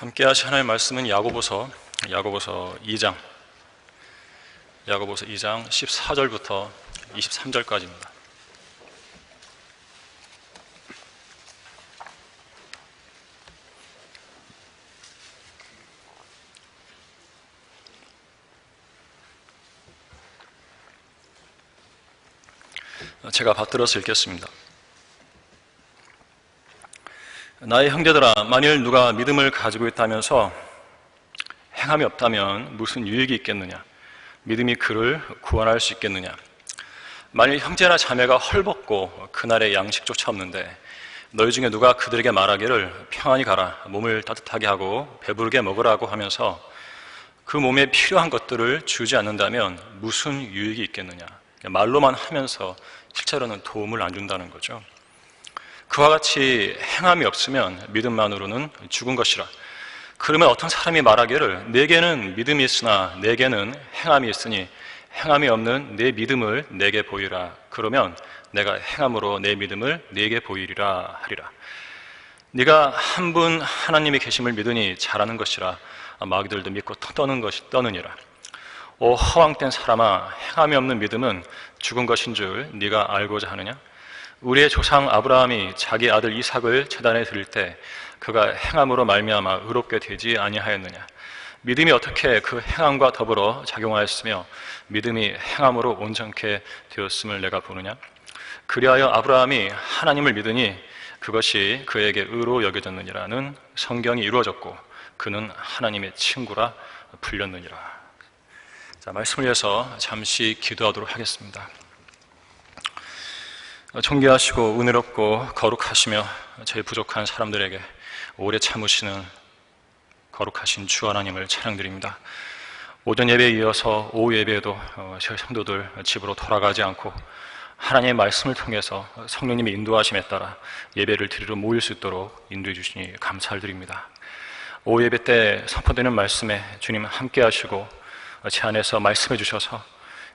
함께 하실 하나님의 말씀은 야고보서 2장 14절부터 23절까지입니다. 제가 받들어서 읽겠습니다. 나의 형제들아, 만일 누가 믿음을 가지고 있다면서 행함이 없다면 무슨 유익이 있겠느냐? 믿음이 그를 구원할 수 있겠느냐? 만일 형제나 자매가 헐벗고 그날의 양식조차 없는데 너희 중에 누가 그들에게 말하기를 평안히 가라, 몸을 따뜻하게 하고 배부르게 먹으라고 하면서 그 몸에 필요한 것들을 주지 않는다면 무슨 유익이 있겠느냐? 말로만 하면서 실제로는 도움을 안 준다는 거죠. 그와 같이 행함이 없으면 믿음만으로는 죽은 것이라. 그러면 어떤 사람이 말하기를 내게는 믿음이 있으나 내게는 행함이 있으니 행함이 없는 내 믿음을 내게 보이라. 그러면 내가 행함으로 내 믿음을 내게 보이리라 하리라. 네가 한 분 하나님의 계심을 믿으니 잘하는 것이라. 마귀들도 믿고 떠느니라. 오 허황된 사람아, 행함이 없는 믿음은 죽은 것인 줄 네가 알고자 하느냐? 우리의 조상 아브라함이 자기 아들 이삭을 제단에 드릴 때 그가 행함으로 말미암아 의롭게 되지 아니하였느냐? 믿음이 어떻게 그 행함과 더불어 작용하였으며 믿음이 행함으로 온전케 되었음을 내가 보느냐? 그리하여 아브라함이 하나님을 믿으니 그것이 그에게 의로 여겨졌느니라는 성경이 이루어졌고 그는 하나님의 친구라 불렸느니라. 자, 말씀을 위해서 잠시 기도하도록 하겠습니다. 존귀하시고 은혜롭고 거룩하시며 저희 부족한 사람들에게 오래 참으시는 거룩하신 주 하나님을 찬양드립니다. 오전 예배에 이어서 오후 예배에도 저희 성도들 집으로 돌아가지 않고 하나님의 말씀을 통해서 성령님의 인도하심에 따라 예배를 드리러 모일 수 있도록 인도해 주시니 감사를 드립니다. 오후 예배 때 선포되는 말씀에 주님 함께 하시고 제 안에서 말씀해 주셔서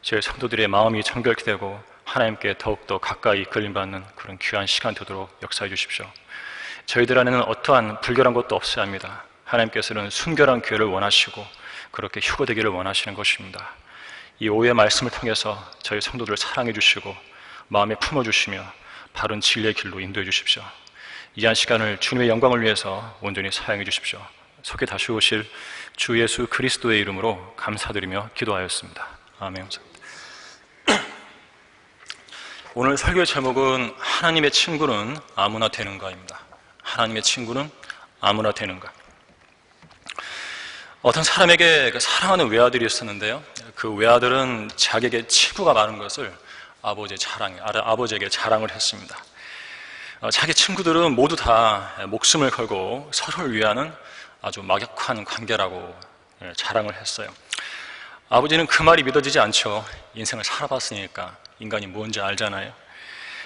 저희 성도들의 마음이 정결케 되고 하나님께 더욱더 가까이 이끌림받는 그런 귀한 시간 되도록 역사해 주십시오. 저희들 안에는 어떠한 불결한 것도 없어야 합니다. 하나님께서는 순결한 교회를 원하시고 그렇게 휴거되기를 원하시는 것입니다. 이 오후의 말씀을 통해서 저희 성도들을 사랑해 주시고 마음에 품어주시며 바른 진리의 길로 인도해 주십시오. 이 한 시간을 주님의 영광을 위해서 온전히 사용해 주십시오. 속에 다시 오실 주 예수 그리스도의 이름으로 감사드리며 기도하였습니다. 아멘. 오늘 설교의 제목은 하나님의 친구는 아무나 되는가입니다. 하나님의 친구는 아무나 되는가. 어떤 사람에게 사랑하는 외아들이 있었는데요, 그 외아들은 자기에게 친구가 많은 것을 아버지에게 자랑을 했습니다. 자기 친구들은 모두 다 목숨을 걸고 서로를 위하는 아주 막역한 관계라고 자랑을 했어요. 아버지는 그 말이 믿어지지 않죠. 인생을 살아봤으니까 인간이 뭔지 알잖아요.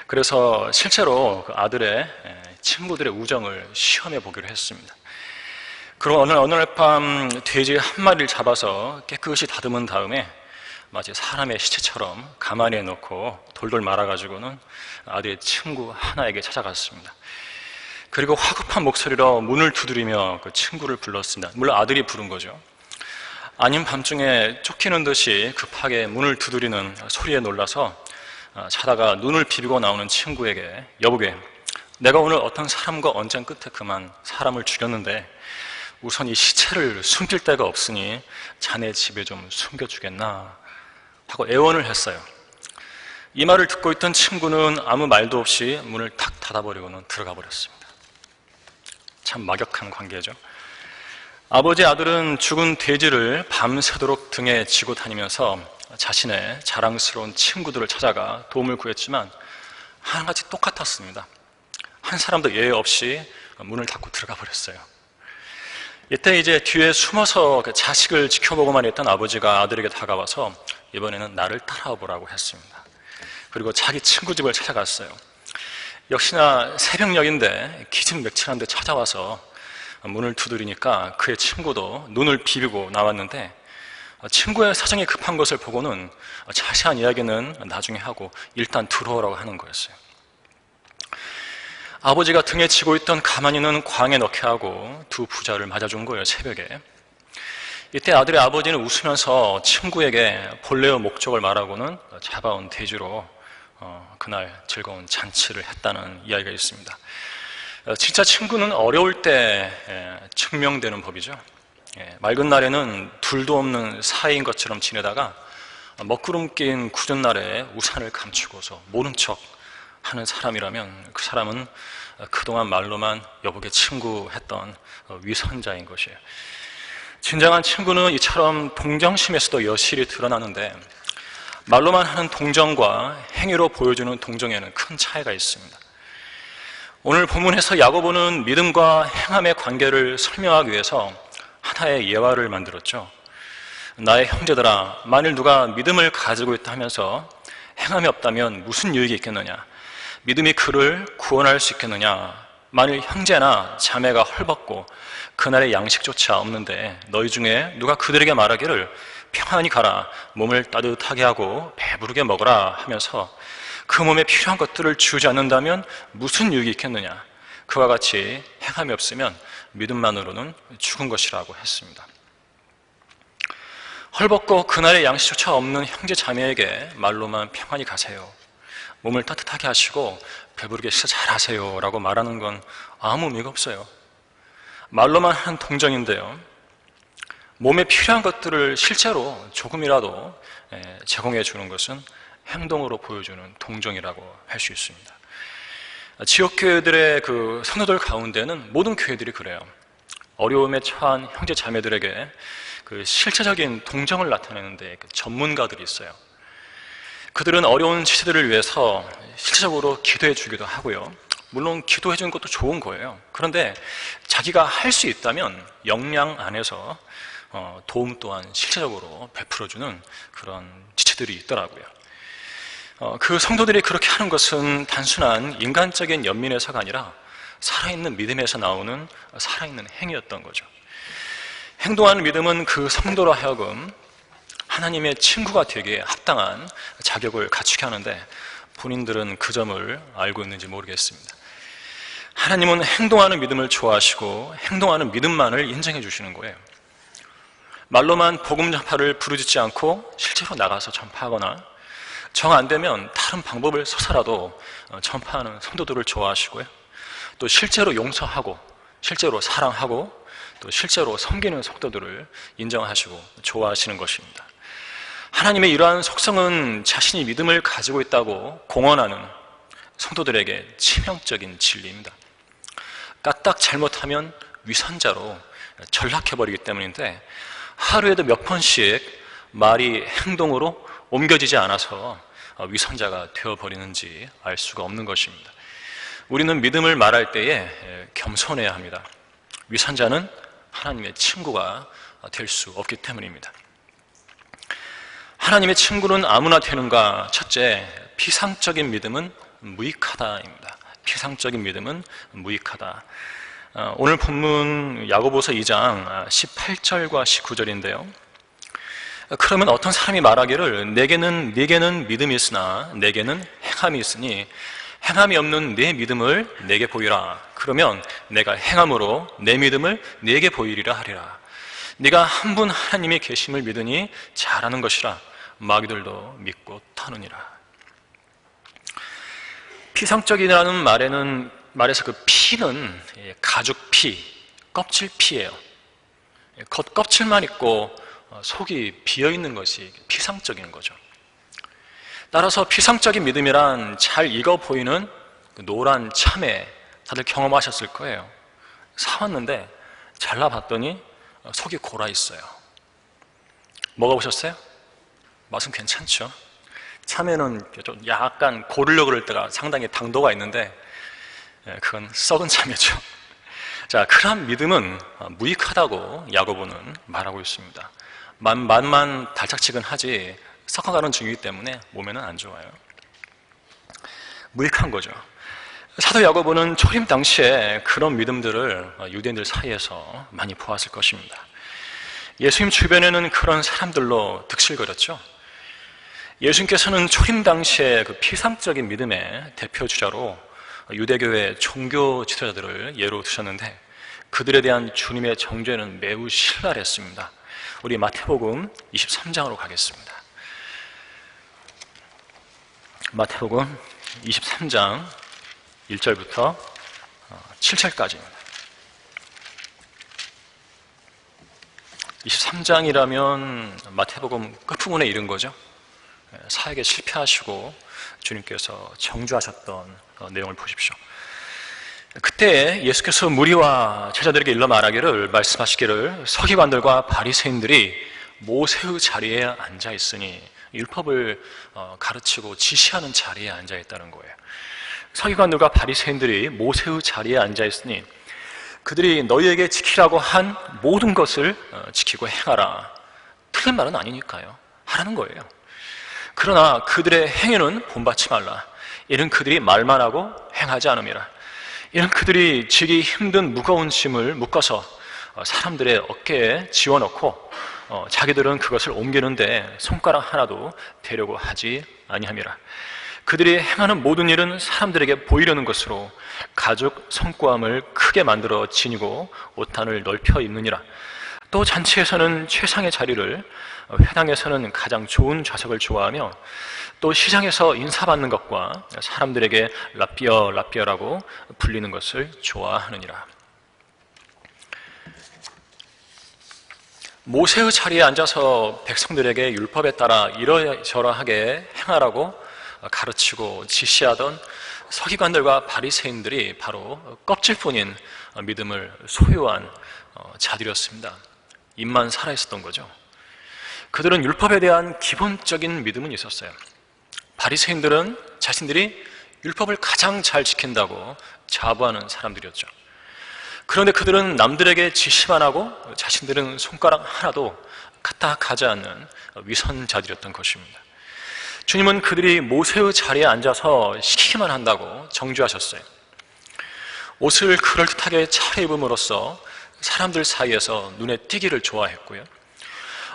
그래서 실제로 그 아들의 친구들의 우정을 시험해 보기로 했습니다. 그리고 어느 날 밤 돼지 한 마리를 잡아서 깨끗이 다듬은 다음에 마치 사람의 시체처럼 가마니에 넣고 돌돌 말아가지고는 아들의 친구 하나에게 찾아갔습니다. 그리고 화급한 목소리로 문을 두드리며 그 친구를 불렀습니다. 물론 아들이 부른 거죠. 아닌 밤중에 쫓기는 듯이 급하게 문을 두드리는 소리에 놀라서 자다가 눈을 비비고 나오는 친구에게 여보게, 내가 오늘 어떤 사람과 언쟁 끝에 그만 사람을 죽였는데 우선 이 시체를 숨길 데가 없으니 자네 집에 좀 숨겨주겠나 하고 애원을 했어요. 이 말을 듣고 있던 친구는 아무 말도 없이 문을 탁 닫아버리고는 들어가 버렸습니다. 참 막역한 관계죠. 아버지의 아들은 죽은 돼지를 밤새도록 등에 지고 다니면서 자신의 자랑스러운 친구들을 찾아가 도움을 구했지만 하나같이 똑같았습니다. 한 사람도 예외 없이 문을 닫고 들어가 버렸어요. 이때 이제 뒤에 숨어서 그 자식을 지켜보고만 있던 아버지가 아들에게 다가와서 이번에는 나를 따라와 보라고 했습니다. 그리고 자기 친구 집을 찾아갔어요. 역시나 새벽녘인데 기진맥진한데 찾아와서 문을 두드리니까 그의 친구도 눈을 비비고 나왔는데 친구의 사정이 급한 것을 보고는 자세한 이야기는 나중에 하고 일단 들어오라고 하는 거였어요. 아버지가 등에 지고 있던 가만히는 광에 넣게 하고 두 부자를 맞아준 거예요, 새벽에. 이때 아들의 아버지는 웃으면서 친구에게 본래의 목적을 말하고는 잡아온 돼지로 그날 즐거운 잔치를 했다는 이야기가 있습니다. 진짜 친구는 어려울 때 증명되는 법이죠. 맑은 날에는 둘도 없는 사이인 것처럼 지내다가 먹구름 낀 굳은 날에 우산을 감추고서 모른 척 하는 사람이라면 그 사람은 그동안 말로만 여보게 친구 했던 위선자인 것이에요. 진정한 친구는 이처럼 동정심에서도 여실히 드러나는데 말로만 하는 동정과 행위로 보여주는 동정에는 큰 차이가 있습니다. 오늘 본문에서 야고보는 믿음과 행함의 관계를 설명하기 위해서 하나의 예화를 만들었죠. 나의 형제들아, 만일 누가 믿음을 가지고 있다 하면서 행함이 없다면 무슨 유익이 있겠느냐? 믿음이 그를 구원할 수 있겠느냐? 만일 형제나 자매가 헐벗고 그날의 양식조차 없는데 너희 중에 누가 그들에게 말하기를 평안히 가라, 몸을 따뜻하게 하고 배부르게 먹어라 하면서 그 몸에 필요한 것들을 주지 않는다면 무슨 유익이 있겠느냐? 그와 같이 행함이 없으면 믿음만으로는 죽은 것이라고 했습니다. 헐벗고 그날의 양식조차 없는 형제 자매에게 말로만 평안히 가세요, 몸을 따뜻하게 하시고 배부르게 식사 잘 하세요 라고 말하는 건 아무 의미가 없어요. 말로만 하는 동정인데요, 몸에 필요한 것들을 실제로 조금이라도 제공해 주는 것은 행동으로 보여주는 동정이라고 할 수 있습니다. 지역교회들의 그 성도들 가운데는 모든 교회들이 그래요. 어려움에 처한 형제 자매들에게 그 실제적인 동정을 나타내는데 그 전문가들이 있어요. 그들은 어려운 지체들을 위해서 실제적으로 기도해 주기도 하고요. 물론 기도해 주는 것도 좋은 거예요. 그런데 자기가 할 수 있다면 역량 안에서 도움 또한 실제적으로 베풀어주는 그런 지체들이 있더라고요. 그 성도들이 그렇게 하는 것은 단순한 인간적인 연민에서가 아니라 살아있는 믿음에서 나오는 살아있는 행위였던 거죠. 행동하는 믿음은 그 성도로 하여금 하나님의 친구가 되기에 합당한 자격을 갖추게 하는데 본인들은 그 점을 알고 있는지 모르겠습니다. 하나님은 행동하는 믿음을 좋아하시고 행동하는 믿음만을 인정해 주시는 거예요. 말로만 복음 전파를 부르짖지 않고 실제로 나가서 전파하거나 정 안 되면 다른 방법을 써서라도 전파하는 성도들을 좋아하시고요. 또 실제로 용서하고 실제로 사랑하고 또 실제로 섬기는 성도들을 인정하시고 좋아하시는 것입니다. 하나님의 이러한 속성은 자신이 믿음을 가지고 있다고 공언하는 성도들에게 치명적인 진리입니다. 까딱 잘못하면 위선자로 전락해버리기 때문인데 하루에도 몇 번씩 말이 행동으로 옮겨지지 않아서 위선자가 되어버리는지 알 수가 없는 것입니다. 우리는 믿음을 말할 때에 겸손해야 합니다. 위선자는 하나님의 친구가 될 수 없기 때문입니다. 하나님의 친구는 아무나 되는가? 첫째, 피상적인 믿음은 무익하다입니다. 피상적인 믿음은 무익하다. 오늘 본문 야고보서 2장 18절과 19절인데요. 그러면 어떤 사람이 말하기를 네게는 믿음이 있으나 내게는 행함이 있으니 행함이 없는 내 믿음을 내게 보이라. 그러면 내가 행함으로 내 믿음을 내게 보이리라 하리라. 네가 한 분 하나님이 계심을 믿으니 잘하는 것이라. 마귀들도 믿고 타느니라. 피상적이라는 말에서 그 피는 가죽 피, 껍질 피예요. 겉껍질만 있고 속이 비어있는 것이 피상적인 거죠. 따라서 피상적인 믿음이란 잘 익어 보이는 그 노란 참외, 다들 경험하셨을 거예요. 사왔는데 잘라봤더니 속이 골아 있어요. 먹어보셨어요? 맛은 괜찮죠? 참외는 좀 약간 고르려고 그럴 때가 상당히 당도가 있는데 그건 썩은 참외죠. 자, 그러한 믿음은 무익하다고 야고보는 말하고 있습니다. 맛만 달짝지근하지 섞어가는 중이기 때문에 몸에는 안 좋아요. 무익한 거죠. 사도 야고보는 초림 당시에 그런 믿음들을 유대인들 사이에서 많이 보았을 것입니다. 예수님 주변에는 그런 사람들로 득실거렸죠. 예수님께서는 초림 당시에 그 피상적인 믿음의 대표 주자로 유대교의 종교 지도자들을 예로 드셨는데 그들에 대한 주님의 정죄는 매우 신랄했습니다. 우리 마태복음 23장으로 가겠습니다. 마태복음 23장 1절부터 7절까지입니다. 23장이라면 마태복음 끝부분에 이른 거죠. 사역에 실패하시고 주님께서 정죄하셨던 내용을 보십시오. 그때 예수께서 무리와 제자들에게 일러 말씀하시기를 서기관들과 바리새인들이 모세의 자리에 앉아 있으니, 율법을 가르치고 지시하는 자리에 앉아 있다는 거예요. 서기관들과 바리새인들이 모세의 자리에 앉아 있으니 그들이 너희에게 지키라고 한 모든 것을 지키고 행하라. 틀린 말은 아니니까요. 하라는 거예요. 그러나 그들의 행위는 본받지 말라. 이는 그들이 말만 하고 행하지 않음이라. 이는 그들이 지기 힘든 무거운 짐을 묶어서 사람들의 어깨에 지워넣고 자기들은 그것을 옮기는데 손가락 하나도 대려고 하지 아니함이라. 그들이 행하는 모든 일은 사람들에게 보이려는 것으로 가죽 성구함을 크게 만들어 지니고 옷단을 넓혀 입느니라. 또 잔치에서는 최상의 자리를, 회당에서는 가장 좋은 좌석을 좋아하며, 또 시장에서 인사받는 것과 사람들에게 라삐어라삐어라고 불리는 것을 좋아하느니라. 모세의 자리에 앉아서 백성들에게 율법에 따라 이러저러하게 행하라고 가르치고 지시하던 서기관들과 바리새인들이 바로 껍질뿐인 믿음을 소유한 자들이었습니다. 입만 살아있었던 거죠. 그들은 율법에 대한 기본적인 믿음은 있었어요. 바리새인들은 자신들이 율법을 가장 잘 지킨다고 자부하는 사람들이었죠. 그런데 그들은 남들에게 지시만 하고 자신들은 손가락 하나도 까딱하지 않는 위선자들이었던 것입니다. 주님은 그들이 모세의 자리에 앉아서 시키기만 한다고 정죄하셨어요. 옷을 그럴듯하게 차려입음으로써 사람들 사이에서 눈에 띄기를 좋아했고요,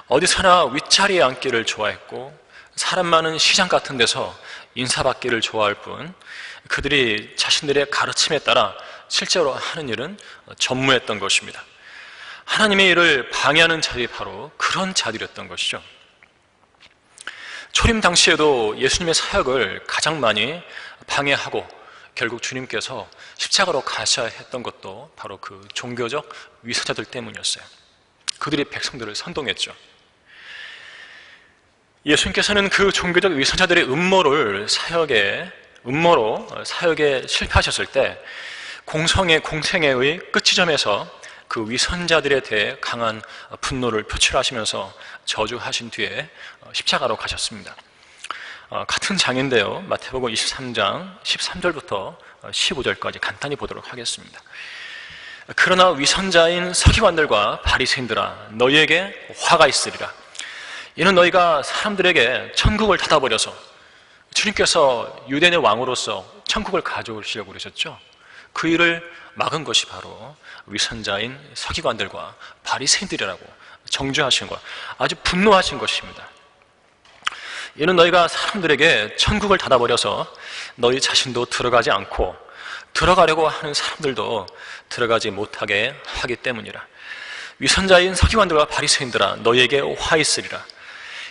어디서나 윗자리에 앉기를 좋아했고, 사람 많은 시장 같은 데서 인사받기를 좋아할 뿐 그들이 자신들의 가르침에 따라 실제로 하는 일은 전무했던 것입니다. 하나님의 일을 방해하는 자들이 바로 그런 자들이었던 것이죠. 초림 당시에도 예수님의 사역을 가장 많이 방해하고 결국 주님께서 십자가로 가셔야 했던 것도 바로 그 종교적 위선자들 때문이었어요. 그들이 백성들을 선동했죠. 예수님께서는 그 종교적 위선자들의 음모로 사역에 실패하셨을 때 공생애의 끝지점에서 그 위선자들에 대해 강한 분노를 표출하시면서 저주하신 뒤에 십자가로 가셨습니다. 같은 장인데요, 마태복음 23장 13절부터 15절까지 간단히 보도록 하겠습니다. 그러나 위선자인 서기관들과 바리새인들아, 너희에게 화가 있으리라. 이는 너희가 사람들에게 천국을 닫아버려서, 주님께서 유대인의 왕으로서 천국을 가져오시려고 그러셨죠. 그 일을 막은 것이 바로 위선자인 서기관들과 바리새인들이라고 정죄하신 것, 아주 분노하신 것입니다. 이는 너희가 사람들에게 천국을 닫아버려서 너희 자신도 들어가지 않고 들어가려고 하는 사람들도 들어가지 못하게 하기 때문이라. 위선자인 서기관들과 바리새인들아, 너희에게 화 있으리라.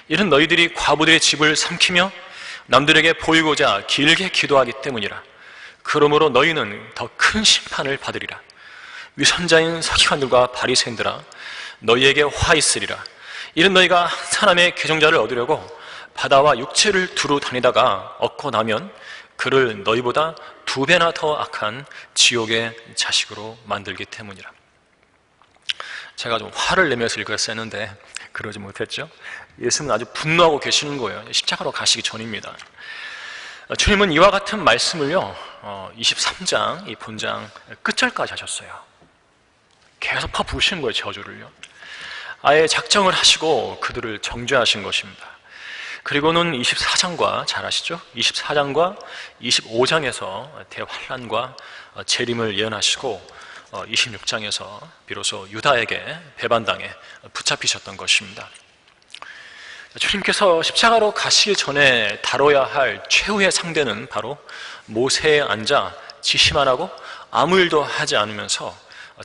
이는 너희들이 과부들의 집을 삼키며 남들에게 보이고자 길게 기도하기 때문이라. 그러므로 너희는 더 큰 심판을 받으리라. 위선자인 서기관들과 바리새인들아, 너희에게 화 있으리라. 이는 너희가 한 사람의 계정자를 얻으려고 바다와 육체를 두루 다니다가 얻고 나면 그를 너희보다 2배나 더 악한 지옥의 자식으로 만들기 때문이라. 제가 좀 화를 내면서 읽었었는데 그러지 못했죠. 예수님은 아주 분노하고 계시는 거예요. 십자가로 가시기 전입니다. 주님은 이와 같은 말씀을요, 23장 이 본장 끝절까지 하셨어요. 계속 퍼부으시는 거예요, 저주를요. 아예 작정을 하시고 그들을 정죄하신 것입니다. 그리고는 24장과 잘 아시죠? 24장과 25장에서 대환란과 재림을 예언하시고 26장에서 비로소 유다에게 배반당해 붙잡히셨던 것입니다. 주님께서 십자가로 가시기 전에 다뤄야 할 최후의 상대는 바로 모세에 앉아 지시만 하고 아무 일도 하지 않으면서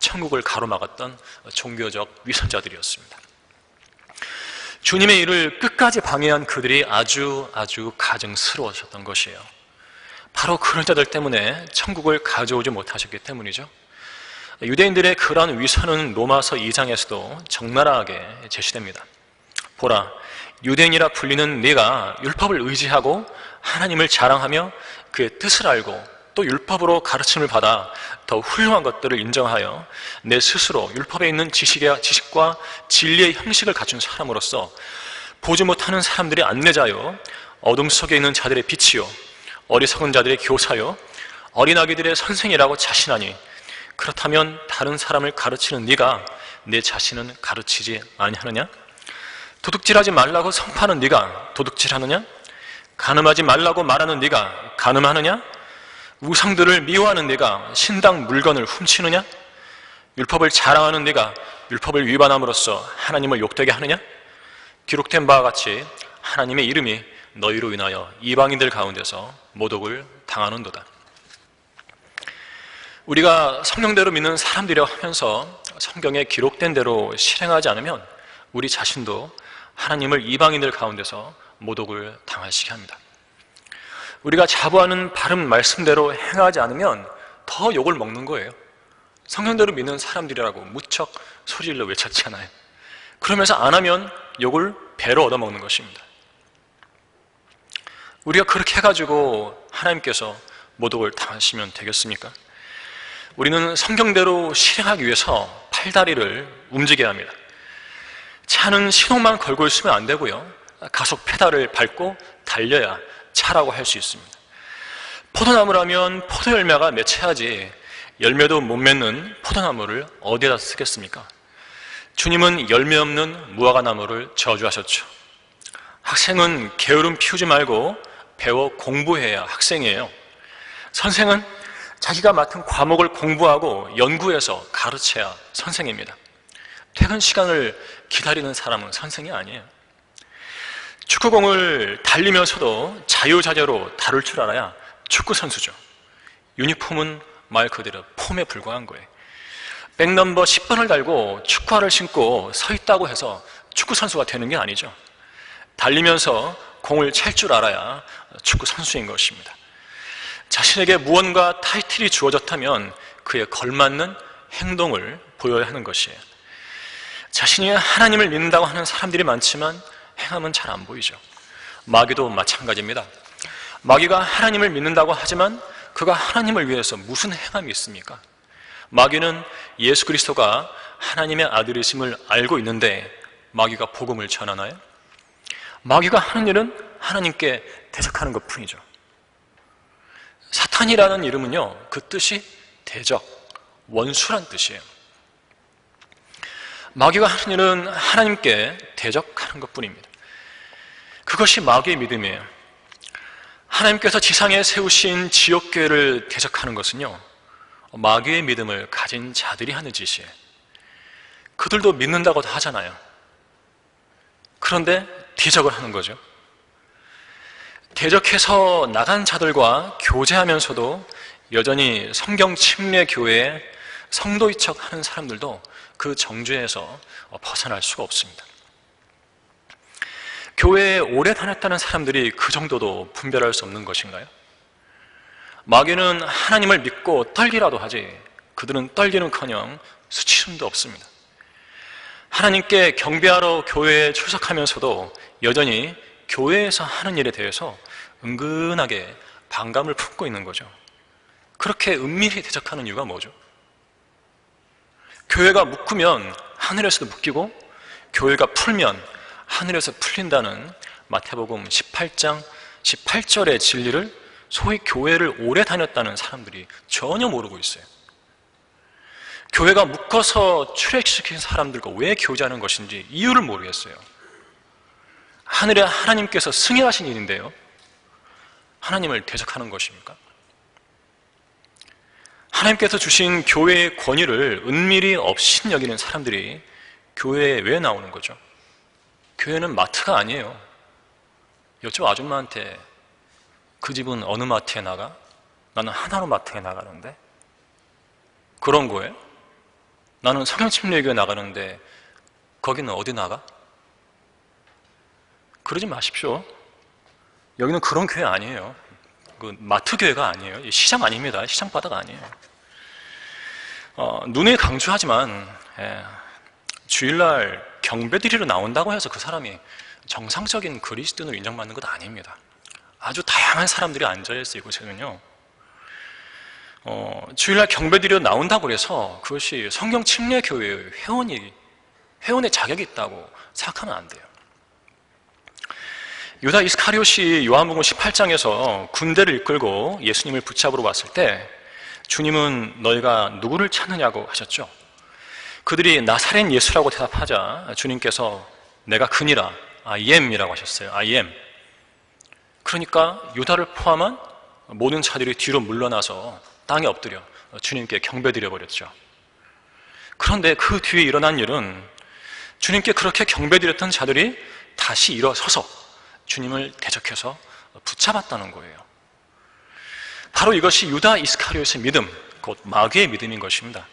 천국을 가로막았던 종교적 위선자들이었습니다. 주님의 일을 끝까지 방해한 그들이 아주 가증스러워하셨던 것이에요. 바로 그런 자들 때문에 천국을 가져오지 못하셨기 때문이죠. 유대인들의 그러한 위선은 로마서 2장에서도 적나라하게 제시됩니다. 보라, 유대인이라 불리는 네가 율법을 의지하고 하나님을 자랑하며 그의 뜻을 알고 또 율법으로 가르침을 받아 더 훌륭한 것들을 인정하여 내 스스로 율법에 있는 지식과 진리의 형식을 갖춘 사람으로서 보지 못하는 사람들의 안내자요, 어둠 속에 있는 자들의 빛이요, 어리석은 자들의 교사요, 어린아기들의 선생이라고 자신하니, 그렇다면 다른 사람을 가르치는 네가 내 자신은 가르치지 아니하느냐? 도둑질하지 말라고 선포하는 네가 도둑질하느냐? 간음하지 말라고 말하는 네가 간음하느냐? 우상들을 미워하는 네가 신당 물건을 훔치느냐? 율법을 자랑하는 네가 율법을 위반함으로써 하나님을 욕되게 하느냐? 기록된 바와 같이 하나님의 이름이 너희로 인하여 이방인들 가운데서 모독을 당하는도다. 우리가 성경대로 믿는 사람들이라 하면서 성경에 기록된 대로 실행하지 않으면 우리 자신도 하나님을 이방인들 가운데서 모독을 당하시게 합니다. 우리가 자부하는 바른 말씀대로 행하지 않으면 더 욕을 먹는 거예요. 성경대로 믿는 사람들이라고 무척 소리질러 외쳤잖아요. 그러면서 안 하면 욕을 배로 얻어먹는 것입니다. 우리가 그렇게 해가지고 하나님께서 모독을 당하시면 되겠습니까? 우리는 성경대로 실행하기 위해서 팔다리를 움직여야 합니다. 차는 신호만 걸고 있으면 안 되고요, 가속 페달을 밟고 달려야 차라고 할 수 있습니다. 포도나무라면 포도 열매가 맺혀야지 열매도 못 맺는 포도나무를 어디에다 쓰겠습니까? 주님은 열매 없는 무화과나무를 저주하셨죠. 학생은 게으름 피우지 말고 배워 공부해야 학생이에요. 선생은 자기가 맡은 과목을 공부하고 연구해서 가르쳐야 선생입니다. 퇴근 시간을 기다리는 사람은 선생이 아니에요. 축구공을 달리면서도 자유자재로 다룰 줄 알아야 축구 선수죠. 유니폼은 말 그대로 폼에 불과한 거예요. 백넘버 10번을 달고 축구화를 신고 서 있다고 해서 축구 선수가 되는 게 아니죠. 달리면서 공을 찰 줄 알아야 축구 선수인 것입니다. 자신에게 무언가 타이틀이 주어졌다면 그에 걸맞는 행동을 보여야 하는 것이에요. 자신이 하나님을 믿는다고 하는 사람들이 많지만 행함은 잘 안 보이죠. 마귀도 마찬가지입니다. 마귀가 하나님을 믿는다고 하지만 그가 하나님을 위해서 무슨 행함이 있습니까? 마귀는 예수 그리스도가 하나님의 아들이심을 알고 있는데 마귀가 복음을 전하나요? 마귀가 하는 일은 하나님께 대적하는 것 뿐이죠. 사탄이라는 이름은요, 그 뜻이 대적, 원수란 뜻이에요. 마귀가 하는 일은 하나님께 대적하는 것 뿐입니다. 그것이 마귀의 믿음이에요. 하나님께서 지상에 세우신 지옥교회를 대적하는 것은요, 마귀의 믿음을 가진 자들이 하는 짓이에요. 그들도 믿는다고도 하잖아요. 그런데 대적을 하는 거죠. 대적해서 나간 자들과 교제하면서도 여전히 성경 침례 교회에 성도인 척 하는 사람들도 그 정죄에서 벗어날 수가 없습니다. 교회에 오래 다녔다는 사람들이 그 정도도 분별할 수 없는 것인가요? 마귀는 하나님을 믿고 떨기라도 하지 그들은 떨기는커녕 수치심도 없습니다. 하나님께 경배하러 교회에 출석하면서도 여전히 교회에서 하는 일에 대해서 은근하게 반감을 품고 있는 거죠. 그렇게 은밀히 대적하는 이유가 뭐죠? 교회가 묶으면 하늘에서도 묶이고 교회가 풀면 하늘에서 풀린다는 마태복음 18장 18절의 진리를 소위 교회를 오래 다녔다는 사람들이 전혀 모르고 있어요. 교회가 묶어서 출애시킨 사람들과 왜 교제하는 것인지 이유를 모르겠어요. 하늘에 하나님께서 승인하신 일인데요, 하나님을 대적하는 것입니까? 하나님께서 주신 교회의 권위를 은밀히 업신여기는 사람들이 교회에 왜 나오는 거죠? 교회는 마트가 아니에요. 여쭤 아줌마한테 그 집은 어느 마트에 나가? 나는 하나로 마트에 나가는데? 그런 거예요? 나는 성경침례교회 나가는데 거기는 어디 나가? 그러지 마십시오. 여기는 그런 교회 아니에요. 그 마트 교회가 아니에요. 시장 아닙니다. 시장 바닥 아니에요. 눈에 강조하지만 주일날 경배드리러 나온다고 해서 그 사람이 정상적인 그리스도인으로 인정받는 것 아닙니다. 아주 다양한 사람들이 앉아있어요. 이곳에는요. 주일날 경배드리러 나온다고 해서 그것이 성경침례교회의 회원의 자격이 있다고 생각하면 안 돼요. 유다 이스카리옷이 요한복음 18장에서 군대를 이끌고 예수님을 붙잡으러 왔을 때 주님은 너희가 누구를 찾느냐고 하셨죠. 그들이 나사렛 예수라고 대답하자 주님께서 내가 그니라 I am이라고 하셨어요. I am. 그러니까 유다를 포함한 모든 자들이 뒤로 물러나서 땅에 엎드려 주님께 경배드려 버렸죠. 그런데 그 뒤에 일어난 일은 주님께 그렇게 경배드렸던 자들이 다시 일어서서 주님을 대적해서 붙잡았다는 거예요. 바로 이것이 유다 이스카리ot의 믿음, 곧 마귀의 믿음인 것입니다.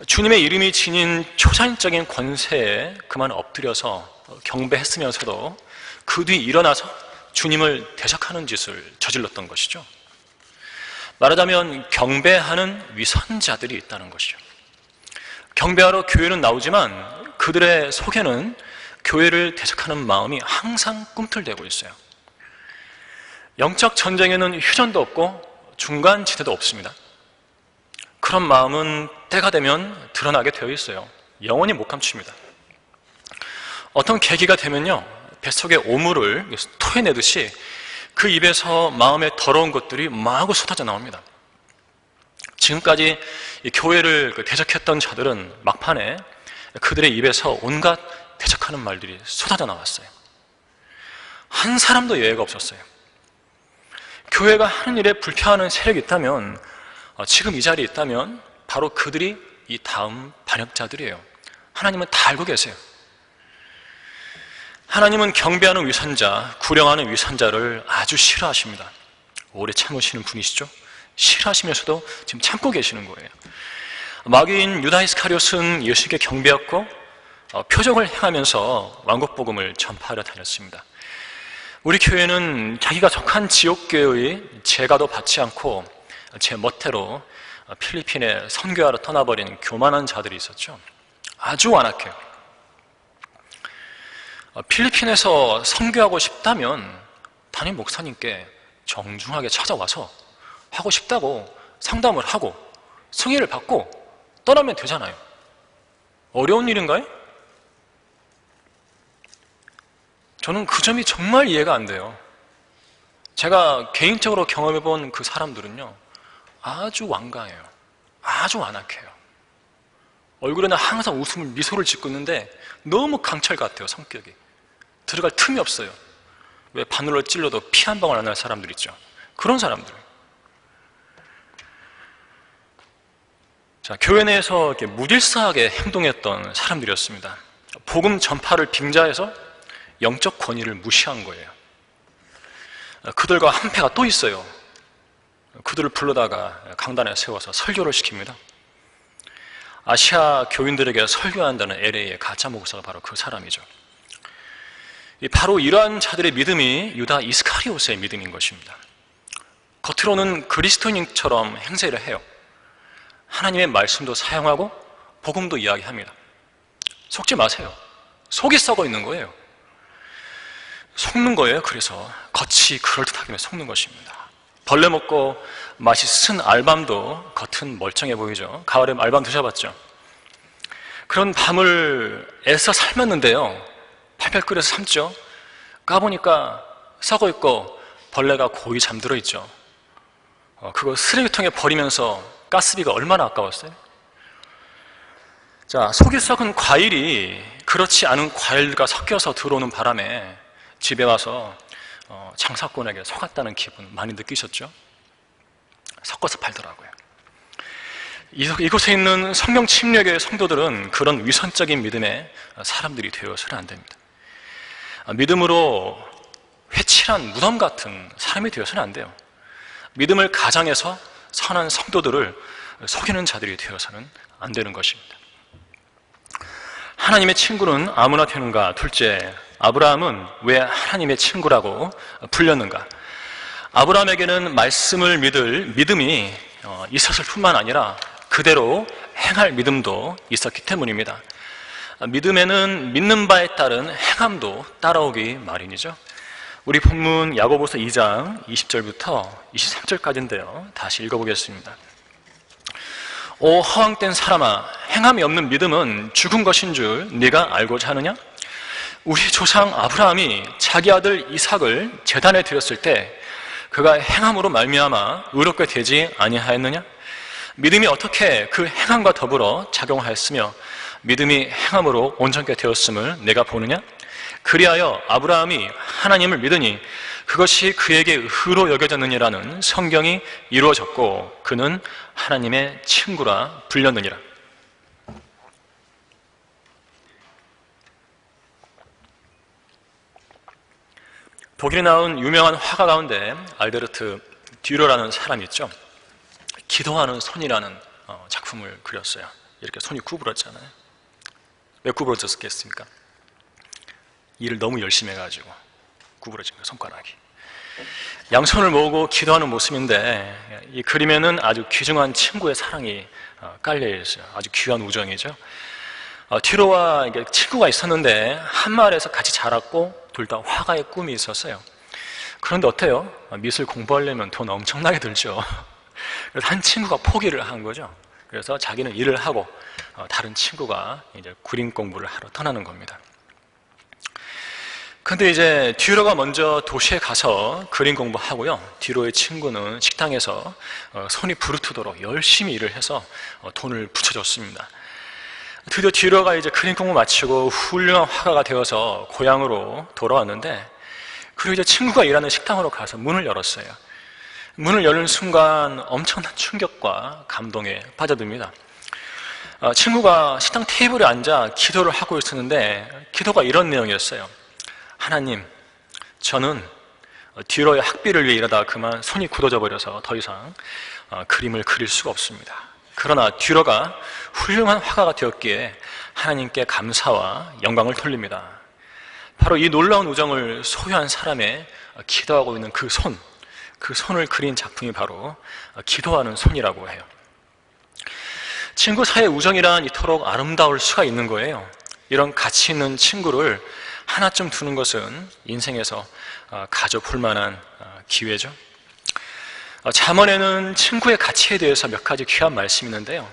주님의 이름이 지닌 초자연적인 권세에 그만 엎드려서 경배했으면서도 그 뒤 일어나서 주님을 대적하는 짓을 저질렀던 것이죠. 말하자면 경배하는 위선자들이 있다는 것이죠. 경배하러 교회는 나오지만 그들의 속에는 교회를 대적하는 마음이 항상 꿈틀대고 있어요. 영적 전쟁에는 휴전도 없고 중간 지대도 없습니다. 그런 마음은 때가 되면 드러나게 되어 있어요. 영원히 못 감춥니다. 어떤 계기가 되면요, 뱃속의 오물을 토해내듯이 그 입에서 마음에 더러운 것들이 마구 쏟아져 나옵니다. 지금까지 이 교회를 대적했던 자들은 막판에 그들의 입에서 온갖 대적하는 말들이 쏟아져 나왔어요. 한 사람도 예외가 없었어요. 교회가 하는 일에 불평하는 세력이 있다면, 지금 이 자리에 있다면 바로 그들이 이 다음 반역자들이에요. 하나님은 다 알고 계세요. 하나님은 경배하는 위선자, 구령하는 위선자를 아주 싫어하십니다. 오래 참으시는 분이시죠? 싫어하시면서도 지금 참고 계시는 거예요. 마귀인 유다 이스카리ot은 예수께 경배했고 표적을 행하면서 왕국복음을 전파하려 다녔습니다. 우리 교회는 자기가 속한 지옥교회의 제가도 받지 않고 제 멋대로 필리핀에 선교하러 떠나버린 교만한 자들이 있었죠. 아주 완악해요. 필리핀에서 선교하고 싶다면 담임 목사님께 정중하게 찾아와서 하고 싶다고 상담을 하고 승인을 받고 떠나면 되잖아요. 어려운 일인가요? 저는 그 점이 정말 이해가 안 돼요. 제가 개인적으로 경험해본 그 사람들은요, 아주 완강해요. 아주 완악해요. 얼굴에는 항상 미소를 짓고 있는데 너무 강철 같아요, 성격이. 들어갈 틈이 없어요. 왜 바늘로 찔러도 피 한 방울 안 날 사람들 있죠. 그런 사람들. 자, 교회 내에서 이렇게 무질서하게 행동했던 사람들이었습니다. 복음 전파를 빙자해서 영적 권위를 무시한 거예요. 그들과 한패가 또 있어요. 그들을 불러다가 강단에 세워서 설교를 시킵니다. 아시아 교인들에게 설교한다는 LA의 가짜 목사가 바로 그 사람이죠. 바로 이러한 자들의 믿음이 유다 이스카리ot의 믿음인 것입니다. 겉으로는 그리스도인처럼 행세를 해요. 하나님의 말씀도 사용하고 복음도 이야기합니다. 속지 마세요. 속이 썩어 있는 거예요. 속는 거예요. 그래서 겉이 그럴듯하게 속는 것입니다. 벌레 먹고 맛이 쓴 알밤도 겉은 멀쩡해 보이죠. 가을에 알밤 드셔봤죠? 그런 밤을 애써 삶았는데요, 팔팔 끓여서 삶죠. 까보니까 썩어 있고 벌레가 고이 잠들어 있죠. 그거 쓰레기통에 버리면서 가스비가 얼마나 아까웠어요? 자, 속이 썩은 과일이 그렇지 않은 과일과 섞여서 들어오는 바람에 집에 와서 장사꾼에게 속았다는 기분 많이 느끼셨죠? 섞어서 팔더라고요. 이곳에 있는 성경침례교회 성도들은 그런 위선적인 믿음의 사람들이 되어서는 안 됩니다. 믿음으로 회칠한 무덤 같은 사람이 되어서는 안 돼요. 믿음을 가장해서 선한 성도들을 속이는 자들이 되어서는 안 되는 것입니다. 하나님의 친구는 아무나 되는가? 둘째, 아브라함은 왜 하나님의 친구라고 불렸는가? 아브라함에게는 말씀을 믿을 믿음이 있었을 뿐만 아니라 그대로 행할 믿음도 있었기 때문입니다. 믿음에는 믿는 바에 따른 행함도 따라오기 마련이죠. 우리 본문 야고보서 2장 20절부터 23절까지인데요. 다시 읽어보겠습니다. 오 허황된 사람아, 행함이 없는 믿음은 죽은 것인 줄 네가 알고자 하느냐? 우리 조상 아브라함이 자기 아들 이삭을 제단에 드렸을 때 그가 행함으로 말미암아 의롭게 되지 아니하였느냐? 믿음이 어떻게 그 행함과 더불어 작용하였으며 믿음이 행함으로 온전케 되었음을 내가 보느냐? 그리하여 아브라함이 하나님을 믿으니 그것이 그에게 의로 여겨졌느니라는 성경이 이루어졌고 그는 하나님의 친구라 불렸느니라. 독일에 나온 유명한 화가 가운데 알베르트 듀러라는 사람이 있죠. 기도하는 손이라는 작품을 그렸어요. 이렇게 손이 구부러졌잖아요. 왜 구부러졌겠습니까? 일을 너무 열심히 해가지고 구부러진 거예요, 손가락이. 양손을 모으고 기도하는 모습인데 이 그림에는 아주 귀중한 친구의 사랑이 깔려 있어요. 아주 귀한 우정이죠. 듀러와 친구가 있었는데 한 마을에서 같이 자랐고 둘 다 화가의 꿈이 있었어요. 그런데 어때요? 미술 공부하려면 돈 엄청나게 들죠. 그래서 한 친구가 포기를 한 거죠. 그래서 자기는 일을 하고 다른 친구가 이제 그림 공부를 하러 떠나는 겁니다. 근데 이제 듀러가 먼저 도시에 가서 그림 공부하고요. 듀러의 친구는 식당에서 손이 부르트도록 열심히 일을 해서 돈을 붙여줬습니다. 드디어 듀러가 이제 그림 공부 마치고 훌륭한 화가가 되어서 고향으로 돌아왔는데 그리고 이제 친구가 일하는 식당으로 가서 문을 열었어요. 문을 여는 순간 엄청난 충격과 감동에 빠져듭니다. 친구가 식당 테이블에 앉아 기도를 하고 있었는데 기도가 이런 내용이었어요. 하나님, 저는 듀러의 학비를 위해 일하다가 그만 손이 굳어져 버려서 더 이상 그림을 그릴 수가 없습니다. 그러나 듀러가 훌륭한 화가가 되었기에 하나님께 감사와 영광을 돌립니다. 바로 이 놀라운 우정을 소유한 사람의 기도하고 있는 그 손을 그린 작품이 바로 기도하는 손이라고 해요. 친구 사이의 우정이란 이토록 아름다울 수가 있는 거예요. 이런 가치 있는 친구를 하나쯤 두는 것은 인생에서 가져볼 만한 기회죠. 잠언에는 친구의 가치에 대해서 몇 가지 귀한 말씀이 있는데요.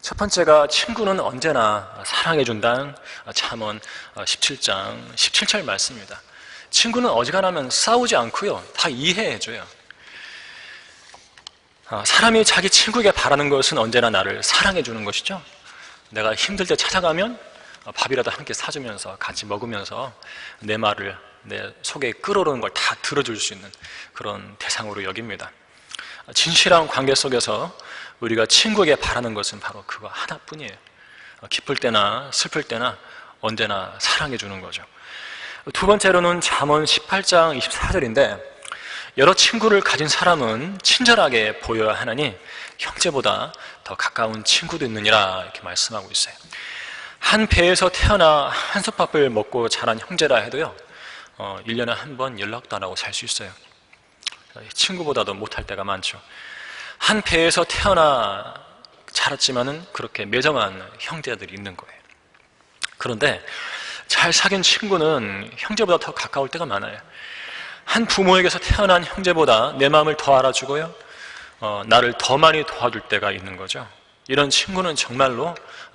첫 번째가 친구는 언제나 사랑해준다는 잠언 17장 17절 말씀입니다. 친구는 어지간하면 싸우지 않고요, 다 이해해줘요. 사람이 자기 친구에게 바라는 것은 언제나 나를 사랑해주는 것이죠. 내가 힘들 때 찾아가면 밥이라도 함께 사주면서 같이 먹으면서 내 말을 내 속에 끓어오르는 걸 다 들어줄 수 있는 그런 대상으로 여깁니다. 진실한 관계 속에서 우리가 친구에게 바라는 것은 바로 그거 하나뿐이에요. 기쁠 때나 슬플 때나 언제나 사랑해주는 거죠. 두 번째로는 잠언 18장 24절인데 여러 친구를 가진 사람은 친절하게 보여야 하나니 형제보다 더 가까운 친구도 있느니라 이렇게 말씀하고 있어요. 한 배에서 태어나 한솥밥을 먹고 자란 형제라 해도요 1년에 한 번 연락도 안 하고 살 수 있어요. 친구보다도 못할 때가 많죠. 한 배에서 태어나 자랐지만은 그렇게 매정한 형제들이 있는 거예요. 그런데 잘 사귄 친구는 형제보다 더 가까울 때가 많아요. 한 부모에게서 태어난 형제보다 내 마음을 더 알아주고요 나를 더 많이 도와줄 때가 있는 거죠. 이런 친구는 정말로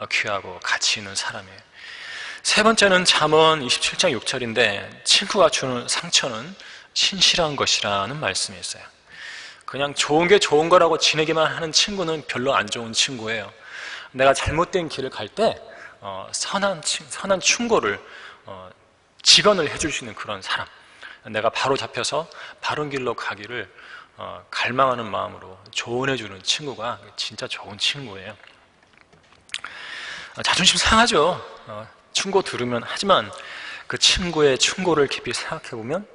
귀하고 가치 있는 사람이에요. 세 번째는 잠언 27장 6절인데 친구가 주는 상처는 신실한 것이라는 말씀이 있어요. 그냥 좋은 게 좋은 거라고 지내기만 하는 친구는 별로 안 좋은 친구예요. 내가 잘못된 길을 갈 때 선한 충고를 직언을 해줄 수 있는 그런 사람, 내가 바로 잡혀서 바른 길로 가기를 갈망하는 마음으로 조언해주는 친구가 진짜 좋은 친구예요. 자존심 상하죠. 충고 들으면. 하지만 그 친구의 충고를 깊이 생각해보면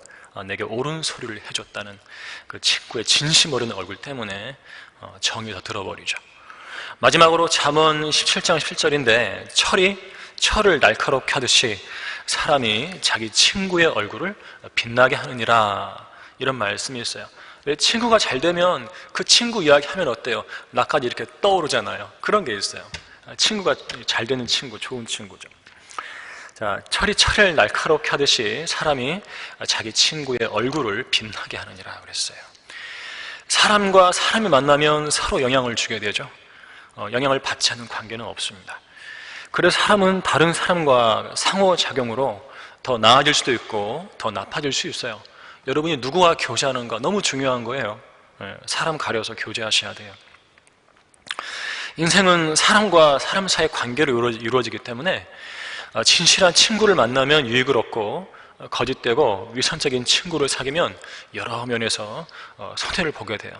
내게 옳은 소리를 해줬다는 그 친구의 진심 어린 얼굴 때문에 정이 더 들어버리죠. 마지막으로 잠언 17장 10절인데 철을 날카롭게 하듯이 사람이 자기 친구의 얼굴을 빛나게 하느니라, 이런 말씀이 있어요. 친구가 잘 되면 그 친구 이야기하면 어때요? 나까지 이렇게 떠오르잖아요. 그런 게 있어요. 친구가 잘 되는 친구, 좋은 친구죠. 자, 철을 날카롭게 하듯이 사람이 자기 친구의 얼굴을 빛나게 하느니라 그랬어요. 사람과 사람이 만나면 서로 영향을 주게 되죠. 영향을 받지 않는 관계는 없습니다. 그래서 사람은 다른 사람과 상호작용으로 더 나아질 수도 있고 더 나빠질 수 있어요. 여러분이 누구와 교제하는가 너무 중요한 거예요. 사람 가려서 교제하셔야 돼요. 인생은 사람과 사람 사이의 관계로 이루어지기 때문에 진실한 친구를 만나면 유익을 얻고, 거짓되고 위선적인 친구를 사귀면 여러 면에서 손해를 보게 돼요.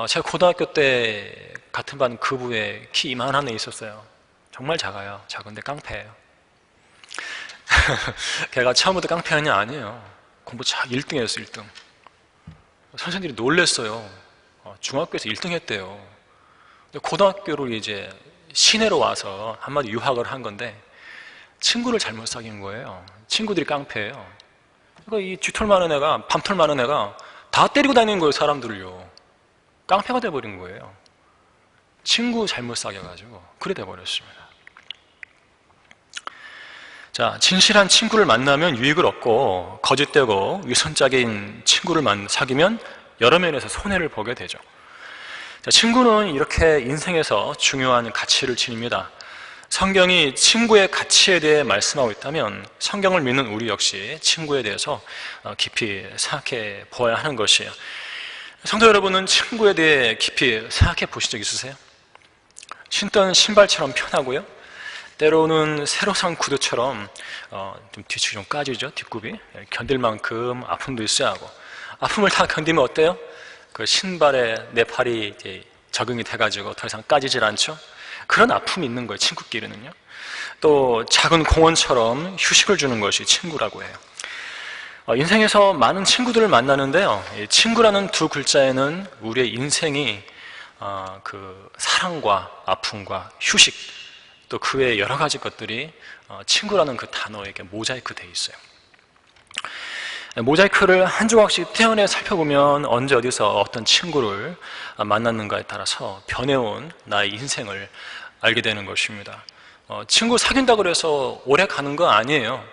제가 고등학교 때 같은 반 그부에 키 이만한 애 있었어요. 정말 작아요. 작은데 깡패예요. 걔가 처음부터 깡패한 애 아니에요. 공부 잘 1등 했어요. 1등. 선생님들이 놀랬어요. 중학교에서 1등 했대요. 고등학교를 이제 시내로 와서 한마디 유학을 한 건데 친구를 잘못 사귄 거예요. 친구들이 깡패예요. 그러니까 이 쥐털 많은 애가, 밤털 많은 애가 다 때리고 다니는 거예요, 사람들을요. 깡패가 돼버린 거예요. 친구 잘못 사귀어가지고 그래 돼버렸습니다. 자, 진실한 친구를 만나면 유익을 얻고, 거짓되고 위선적인 친구를 사귀면 여러 면에서 손해를 보게 되죠. 자, 친구는 이렇게 인생에서 중요한 가치를 지닙니다. 성경이 친구의 가치에 대해 말씀하고 있다면 성경을 믿는 우리 역시 친구에 대해서 깊이 생각해 보아야 하는 것이에요. 성도 여러분은 친구에 대해 깊이 생각해 보신 적 있으세요? 신던 신발처럼 편하고요, 때로는 새로 산 구두처럼 좀 뒤축이 좀 까지죠. 뒷굽이 견딜 만큼 아픔도 있어야 하고, 아픔을 다 견디면 어때요? 그 신발에 내 팔이 이제 적응이 돼가지고 더 이상 까지질 않죠. 그런 아픔이 있는 거예요, 친구끼리는요. 또 작은 공원처럼 휴식을 주는 것이 친구라고 해요. 인생에서 많은 친구들을 만나는데요, 친구라는 두 글자에는 우리의 인생이 그 사랑과 아픔과 휴식, 또 그 외의 여러 가지 것들이 친구라는 그 단어에게 모자이크 되어 있어요. 모자이크를 한 조각씩 떼어내 살펴보면 언제 어디서 어떤 친구를 만났는가에 따라서 변해온 나의 인생을 알게 되는 것입니다. 친구 사귄다고 해서 오래 가는 거 아니에요.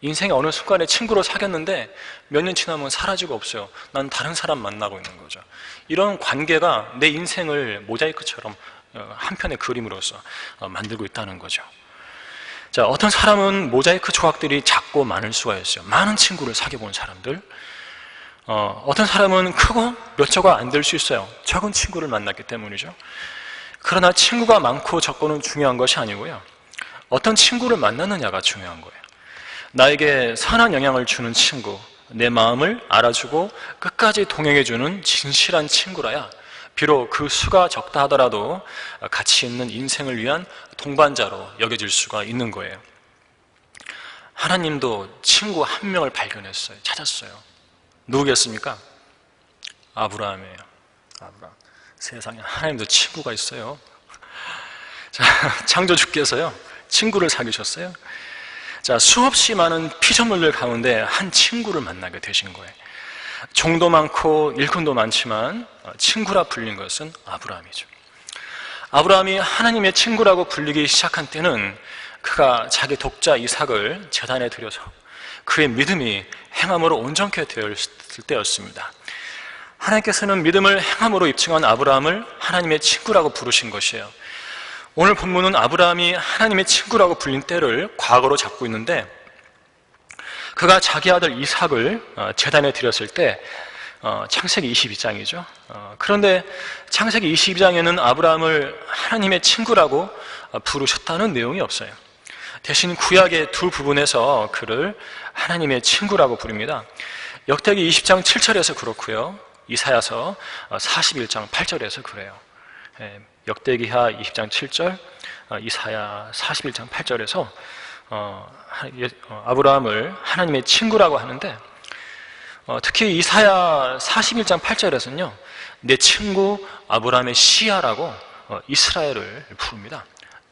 인생의 어느 순간에 친구로 사귀었는데 몇 년 지나면 사라지고 없어요. 난 다른 사람 만나고 있는 거죠. 이런 관계가 내 인생을 모자이크처럼 한 편의 그림으로서 만들고 있다는 거죠. 자, 어떤 사람은 모자이크 조각들이 작고 많을 수가 있어요. 많은 친구를 사귀어본 사람들. 어떤 사람은 크고 몇 조각 안 될 수 있어요. 적은 친구를 만났기 때문이죠. 그러나 친구가 많고 적고는 중요한 것이 아니고요, 어떤 친구를 만나느냐가 중요한 거예요. 나에게 선한 영향을 주는 친구, 내 마음을 알아주고 끝까지 동행해주는 진실한 친구라야 비록 그 수가 적다 하더라도 가치 있는 인생을 위한 동반자로 여겨질 수가 있는 거예요. 하나님도 친구 한 명을 발견했어요. 찾았어요. 누구겠습니까? 아브라함이에요. 아브라함. 세상에 하나님도 친구가 있어요. 자, 창조주께서요, 친구를 사귀셨어요. 자, 수없이 많은 피조물들 가운데 한 친구를 만나게 되신 거예요. 종도 많고 일꾼도 많지만 친구라 불린 것은 아브라함이죠. 아브라함이 하나님의 친구라고 불리기 시작한 때는 그가 자기 독자 이삭을 제단에 드려서 그의 믿음이 행함으로 온전케 되었을 때였습니다. 하나님께서는 믿음을 행함으로 입증한 아브라함을 하나님의 친구라고 부르신 것이에요. 오늘 본문은 아브라함이 하나님의 친구라고 불린 때를 과거로 잡고 있는데, 그가 자기 아들 이삭을 제단에 드렸을 때 창세기 22장이죠. 그런데 창세기 22장에는 아브라함을 하나님의 친구라고 부르셨다는 내용이 없어요. 대신 구약의 두 부분에서 그를 하나님의 친구라고 부릅니다. 역대기 20장 7절에서 그렇고요, 이사야서 41장 8절에서 그래요. 역대기하 20장 7절, 이사야 41장 8절에서 아브라함을 하나님의 친구라고 하는데, 특히 이사야 41장 8절에서는요, 내 친구 아브라함의 씨야라고 이스라엘을 부릅니다.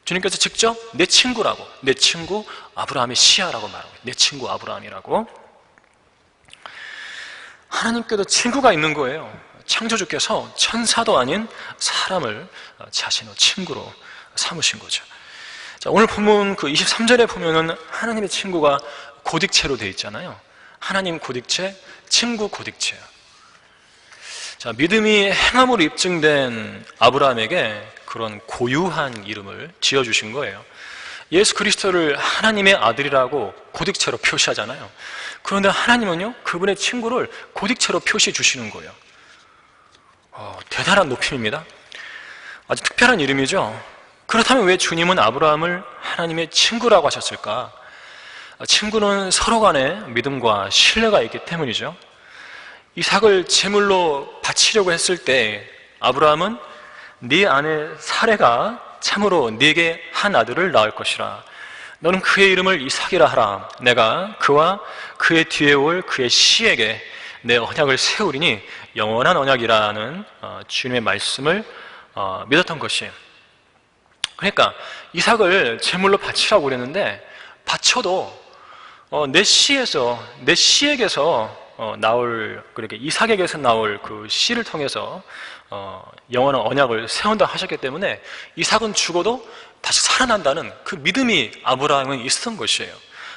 주님께서 직접 내 친구라고, 내 친구 아브라함의 씨야라고 말하고, 내 친구 아브라함이라고. 하나님께도 친구가 있는 거예요. 창조주께서 천사도 아닌 사람을 자신의 친구로 삼으신 거죠. 자, 오늘 본문 그 23절에 보면은 하나님의 친구가 고딕체로 되어 있잖아요. 하나님 고딕체, 친구 고딕체예요. 자, 믿음이 행함으로 입증된 아브라함에게 그런 고유한 이름을 지어주신 거예요. 예수 그리스도를 하나님의 아들이라고 고딕체로 표시하잖아요. 그런데 하나님은요, 그분의 친구를 고딕체로 표시해 주시는 거예요. 대단한 높임입니다. 아주 특별한 이름이죠. 그렇다면 왜 주님은 아브라함을 하나님의 친구라고 하셨을까? 친구는 서로 간에 믿음과 신뢰가 있기 때문이죠. 이삭을 제물로 바치려고 했을 때 아브라함은 네 아내 사레가 참으로 네게 한 아들을 낳을 것이라. 너는 그의 이름을 이삭이라 하라. 내가 그와 그의 뒤에 올 그의 씨에게 내 언약을 세우리니 영원한 언약이라는 주님의 말씀을 믿었던 것이에요. 그러니까 이삭을 제물로 바치라고 그랬는데, 바쳐도 내 씨에게서 나올, 그렇게 이삭에게서 나올 그 씨를 통해서 영원한 언약을 세운다 하셨기 때문에 이삭은 죽어도 다시 살아난다는 그 믿음이 아브라함은 있었던 것이에요.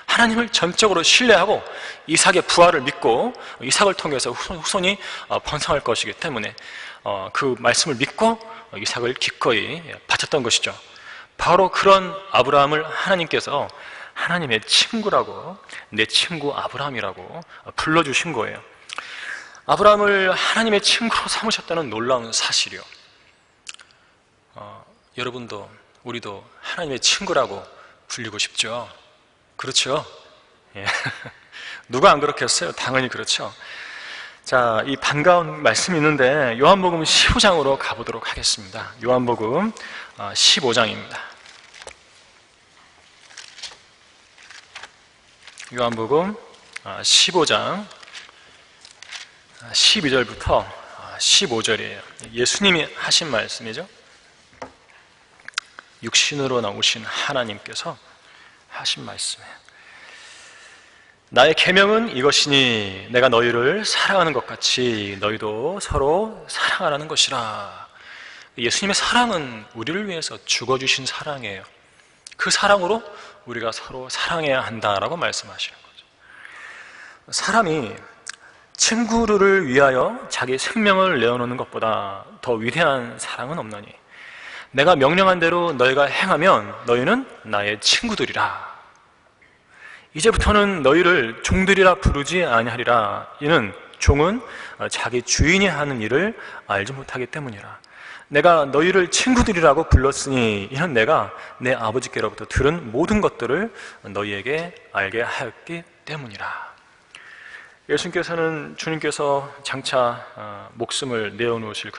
하나님을 전적으로 신뢰하고 이삭의 부활을 믿고 이삭을 통해서 후손이 번성할 것이기 때문에 그 말씀을 믿고 이삭을 기꺼이 바쳤던 것이죠. 바로 그런 아브라함을 하나님께서 하나님의 친구라고, 내 친구 아브라함이라고 불러주신 거예요. 아브라함을 하나님의 친구로 삼으셨다는 놀라운 사실이요. 여러분도 우리도 하나님의 친구라고 불리고 싶죠? 그렇죠? 예. 누가 안 그렇겠어요? 당연히 그렇죠. 자, 이 반가운 말씀이 있는데 요한복음 15장으로 가보도록 하겠습니다. 요한복음 15장입니다. 요한복음 15장 12절부터 15절이에요. 예수님이 하신 말씀이죠. 육신으로 나오신 하나님께서 하신 말씀이에요. 나의 계명은 이것이니 내가 너희를 사랑하는 것 같이 너희도 서로 사랑하라는 것이라. 예수님의 사랑은 우리를 위해서 죽어주신 사랑이에요. 그 사랑으로 우리가 서로 사랑해야 한다라고 말씀하시는 거죠. 사람이 친구를 위하여 자기 생명을 내어놓는 것보다 더 위대한 사랑은 없나니 내가 명령한 대로 너희가 행하면 너희는 나의 친구들이라. 이제부터는 너희를 종들이라 부르지 아니하리라. 이는 종은 자기 주인이 하는 일을 알지 못하기 때문이라. 내가 너희를 친구들이라고 불렀으니 이는 내가 내 아버지께로부터 들은 모든 것들을 너희에게 알게 하였기 때문이라. 예수님께서는 주님께서 장차 목숨을 내어놓으실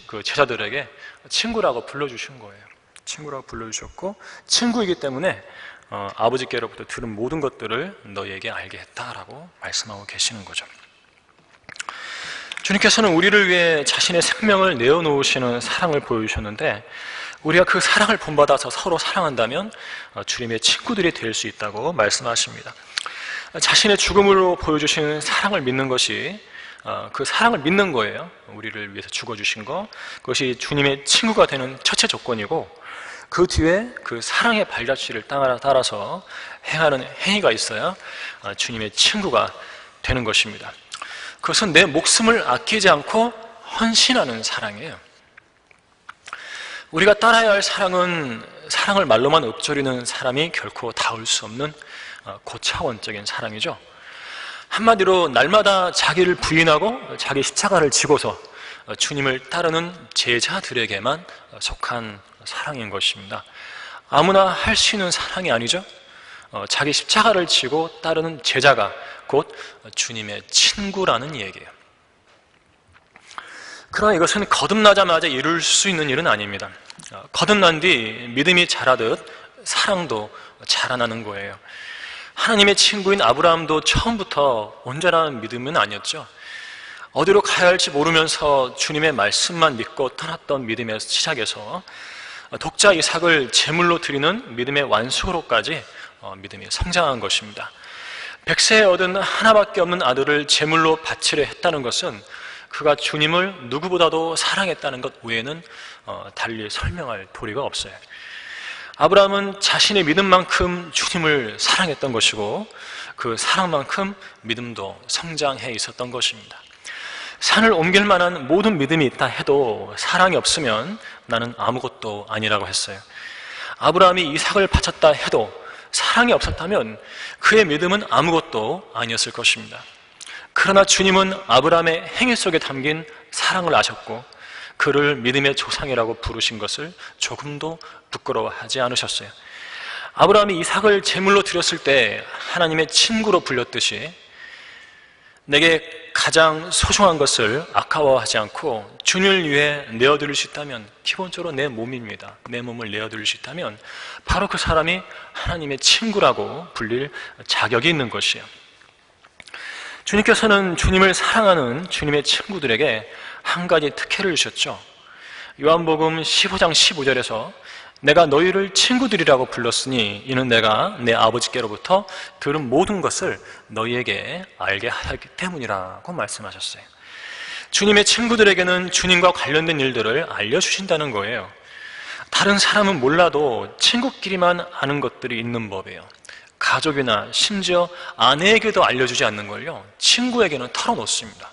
그 제자들에게 친구라고 불러주신 거예요. 친구라고 불러주셨고, 친구이기 때문에 아버지께로부터 들은 모든 것들을 너희에게 알게 했다라고 말씀하고 계시는 거죠. 주님께서는 우리를 위해 자신의 생명을 내어놓으시는 사랑을 보여주셨는데, 우리가 그 사랑을 본받아서 서로 사랑한다면 주님의 친구들이 될 수 있다고 말씀하십니다. 자신의 죽음으로 보여주신 사랑을 믿는 것이 그 사랑을 믿는 거예요. 우리를 위해서 죽어주신 것, 그것이 주님의 친구가 되는 첫째 조건이고, 그 뒤에 그 사랑의 발자취를 따라서 행하는 행위가 있어야 주님의 친구가 되는 것입니다. 그것은 내 목숨을 아끼지 않고 헌신하는 사랑이에요. 우리가 따라야 할 사랑은 사랑을 말로만 읊조리는 사람이 결코 닿을 수 없는 고차원적인 사랑이죠. 한마디로 날마다 자기를 부인하고 자기 십자가를 지고서 주님을 따르는 제자들에게만 속한 사랑인 것입니다. 아무나 할 수 있는 사랑이 아니죠. 자기 십자가를 지고 따르는 제자가 곧 주님의 친구라는 얘기예요. 그러나 이것은 거듭나자마자 이룰 수 있는 일은 아닙니다. 거듭난 뒤 믿음이 자라듯 사랑도 자라나는 거예요. 하나님의 친구인 아브라함도 처음부터 온전한 믿음은 아니었죠. 어디로 가야 할지 모르면서 주님의 말씀만 믿고 떠났던 믿음의 시작에서 독자 이삭을 제물로 드리는 믿음의 완숙으로까지 믿음이 성장한 것입니다. 100세에 얻은 하나밖에 없는 아들을 제물로 바치려 했다는 것은 그가 주님을 누구보다도 사랑했다는 것 외에는 달리 설명할 도리가 없어요. 아브라함은 자신의 믿음만큼 주님을 사랑했던 것이고 그 사랑만큼 믿음도 성장해 있었던 것입니다. 산을 옮길 만한 모든 믿음이 있다 해도 사랑이 없으면 나는 아무것도 아니라고 했어요. 아브라함이 이삭을 바쳤다 해도 사랑이 없었다면 그의 믿음은 아무것도 아니었을 것입니다. 그러나 주님은 아브라함의 행위 속에 담긴 사랑을 아셨고 그를 믿음의 조상이라고 부르신 것을 조금도 부끄러워하지 않으셨어요. 아브라함이 이삭을 제물로 드렸을 때 하나님의 친구로 불렸듯이 내게 가장 소중한 것을 아까워하지 않고 주님을 위해 내어드릴 수 있다면, 기본적으로 내 몸입니다. 내 몸을 내어드릴 수 있다면 바로 그 사람이 하나님의 친구라고 불릴 자격이 있는 것이에요. 주님께서는 주님을 사랑하는 주님의 친구들에게 한 가지 특혜를 주셨죠. 요한복음 15장 15절에서 내가 너희를 친구들이라고 불렀으니 이는 내가 내 아버지께로부터 들은 모든 것을 너희에게 알게 하였기 때문이라고 말씀하셨어요. 주님의 친구들에게는 주님과 관련된 일들을 알려주신다는 거예요. 다른 사람은 몰라도 친구끼리만 아는 것들이 있는 법이에요. 가족이나 심지어 아내에게도 알려주지 않는 걸요, 친구에게는 털어놓습니다.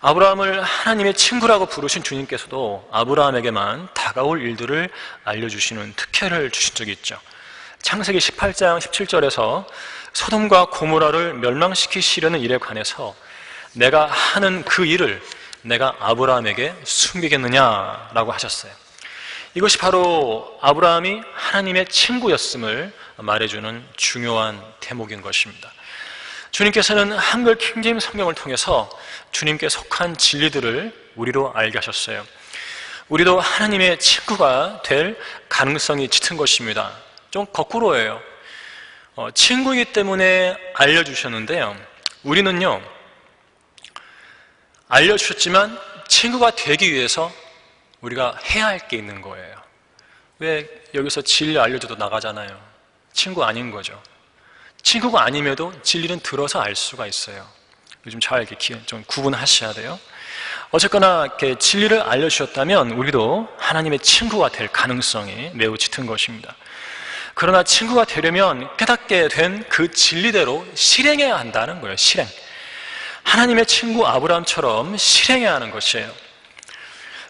아브라함을 하나님의 친구라고 부르신 주님께서도 아브라함에게만 다가올 일들을 알려주시는 특혜를 주신 적이 있죠. 창세기 18장 17절에서 소돔과 고모라를 멸망시키시려는 일에 관해서 내가 하는 그 일을 내가 아브라함에게 숨기겠느냐라고 하셨어요. 이것이 바로 아브라함이 하나님의 친구였음을 말해주는 중요한 대목인 것입니다. 주님께서는 한글 킹제임스 성경을 통해서 주님께 속한 진리들을 우리로 알게 하셨어요. 우리도 하나님의 친구가 될 가능성이 짙은 것입니다. 좀 거꾸로예요. 친구이기 때문에 알려주셨는데요, 우리는요 알려주셨지만 친구가 되기 위해서 우리가 해야 할 게 있는 거예요. 왜 여기서 진리 알려줘도 나가잖아요. 친구 아닌 거죠. 친구가 아님에도 진리는 들어서 알 수가 있어요. 요즘 잘 이렇게 좀 구분하셔야 돼요. 어쨌거나 이렇게 진리를 알려주셨다면 우리도 하나님의 친구가 될 가능성이 매우 짙은 것입니다. 그러나 친구가 되려면 깨닫게 된 그 진리대로 실행해야 한다는 거예요. 실행. 하나님의 친구 아브라함처럼 실행해야 하는 것이에요.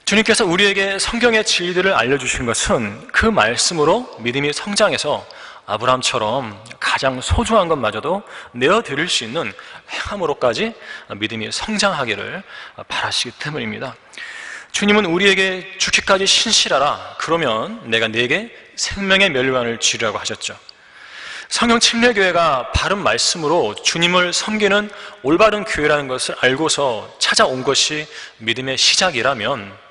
주님께서 우리에게 성경의 진리들을 알려주신 것은 그 말씀으로 믿음이 성장해서 아브라함처럼 가장 소중한 것마저도 내어드릴 수 있는 행함으로까지 믿음이 성장하기를 바라시기 때문입니다. 주님은 우리에게 죽기까지 신실하라, 그러면 내가 네게 생명의 멸류관을 주리라고 하셨죠. 성령 침례교회가 바른 말씀으로 주님을 섬기는 올바른 교회라는 것을 알고서 찾아온 것이 믿음의 시작이라면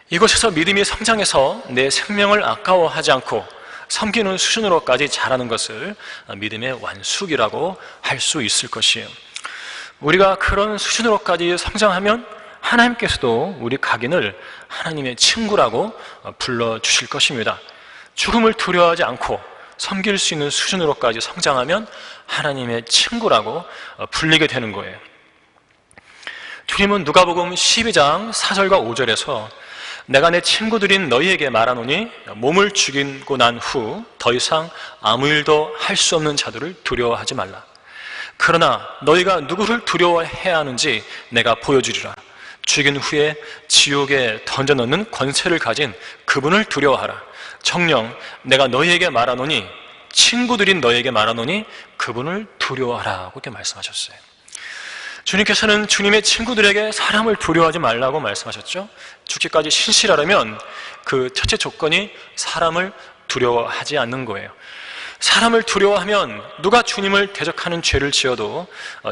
이곳에서 믿음이 성장해서 내 생명을 아까워하지 않고 섬기는 수준으로까지 자라는 것을 믿음의 완숙이라고 할 수 있을 것이에요. 우리가 그런 수준으로까지 성장하면 하나님께서도 우리 각인을 하나님의 친구라고 불러주실 것입니다. 죽음을 두려워하지 않고 섬길 수 있는 수준으로까지 성장하면 하나님의 친구라고 불리게 되는 거예요. 주님은 누가복음 12장 4절과 5절에서 내가 내 친구들인 너희에게 말하노니 몸을 죽이고 난 후 더 이상 아무 일도 할 수 없는 자들을 두려워하지 말라. 그러나 너희가 누구를 두려워해야 하는지 내가 보여주리라. 죽인 후에 지옥에 던져넣는 권세를 가진 그분을 두려워하라. 정녕 내가 너희에게 말하노니, 친구들인 너희에게 말하노니 그분을 두려워하라고 이렇게 말씀하셨어요. 주님께서는 주님의 친구들에게 사람을 두려워하지 말라고 말씀하셨죠. 죽기까지 신실하려면 그 첫째 조건이 사람을 두려워하지 않는 거예요. 사람을 두려워하면 누가 주님을 대적하는 죄를 지어도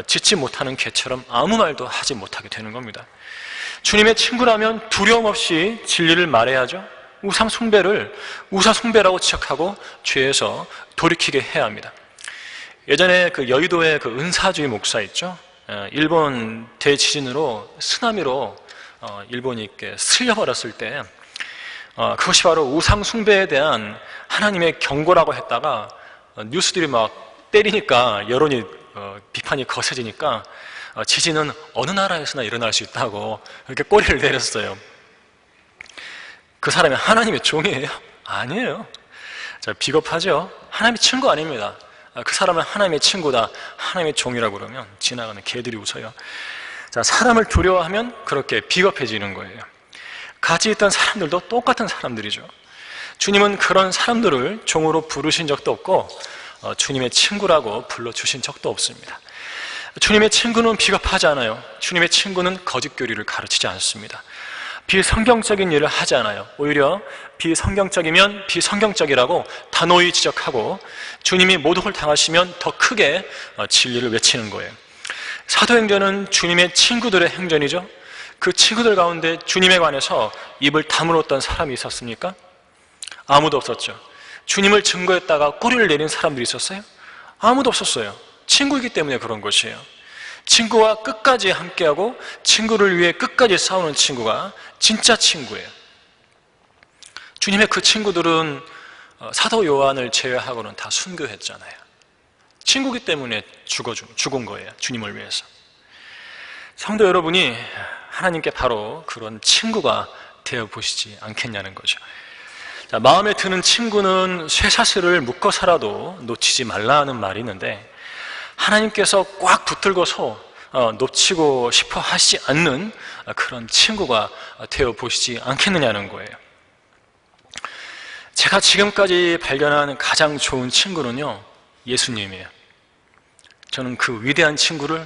짓지 못하는 개처럼 아무 말도 하지 못하게 되는 겁니다. 주님의 친구라면 두려움 없이 진리를 말해야죠. 우상 숭배를 우상 숭배라고 지적하고 죄에서 돌이키게 해야 합니다. 예전에 그 여의도에 그 은사주의 목사 있죠. 일본 대지진으로 쓰나미로 일본이 이렇게 쓸려버렸을 때 그것이 바로 우상 숭배에 대한 하나님의 경고라고 했다가 뉴스들이 막 때리니까 여론이 비판이 거세지니까 지진은 어느 나라에서나 일어날 수 있다고 이렇게 꼬리를 내렸어요. 그 사람이 하나님의 종이에요? 아니에요. 자, 비겁하죠? 하나님의 친구 아닙니다. 그 사람은 하나님의 친구다, 하나님의 종이라고 그러면 지나가는 개들이 웃어요. 자, 사람을 두려워하면 그렇게 비겁해지는 거예요. 같이 있던 사람들도 똑같은 사람들이죠. 주님은 그런 사람들을 종으로 부르신 적도 없고 주님의 친구라고 불러주신 적도 없습니다. 주님의 친구는 비겁하지 않아요. 주님의 친구는 거짓교리를 가르치지 않습니다. 비성경적인 일을 하지 않아요. 오히려 비성경적이면 비성경적이라고 단호히 지적하고 주님이 모독을 당하시면 더 크게 진리를 외치는 거예요. 사도행전은 주님의 친구들의 행전이죠. 그 친구들 가운데 주님에 관해서 입을 다물었던 사람이 있었습니까? 아무도 없었죠. 주님을 증거했다가 꼬리를 내린 사람들이 있었어요? 아무도 없었어요. 친구이기 때문에 그런 것이에요. 친구와 끝까지 함께하고 친구를 위해 끝까지 싸우는 친구가 진짜 친구예요. 주님의 그 친구들은 사도 요한을 제외하고는 다 순교했잖아요. 친구기 때문에 죽은 거예요. 주님을 위해서. 성도 여러분이 하나님께 바로 그런 친구가 되어보시지 않겠냐는 거죠. 자, 마음에 드는 친구는 쇠사슬을 묶어서라도 놓치지 말라는 말이 있는데 하나님께서 꽉 붙들고서 놓치고 싶어 하시지 않는 그런 친구가 되어보시지 않겠느냐는 거예요. 제가 지금까지 발견한 가장 좋은 친구는요, 예수님이에요. 저는 그 위대한 친구를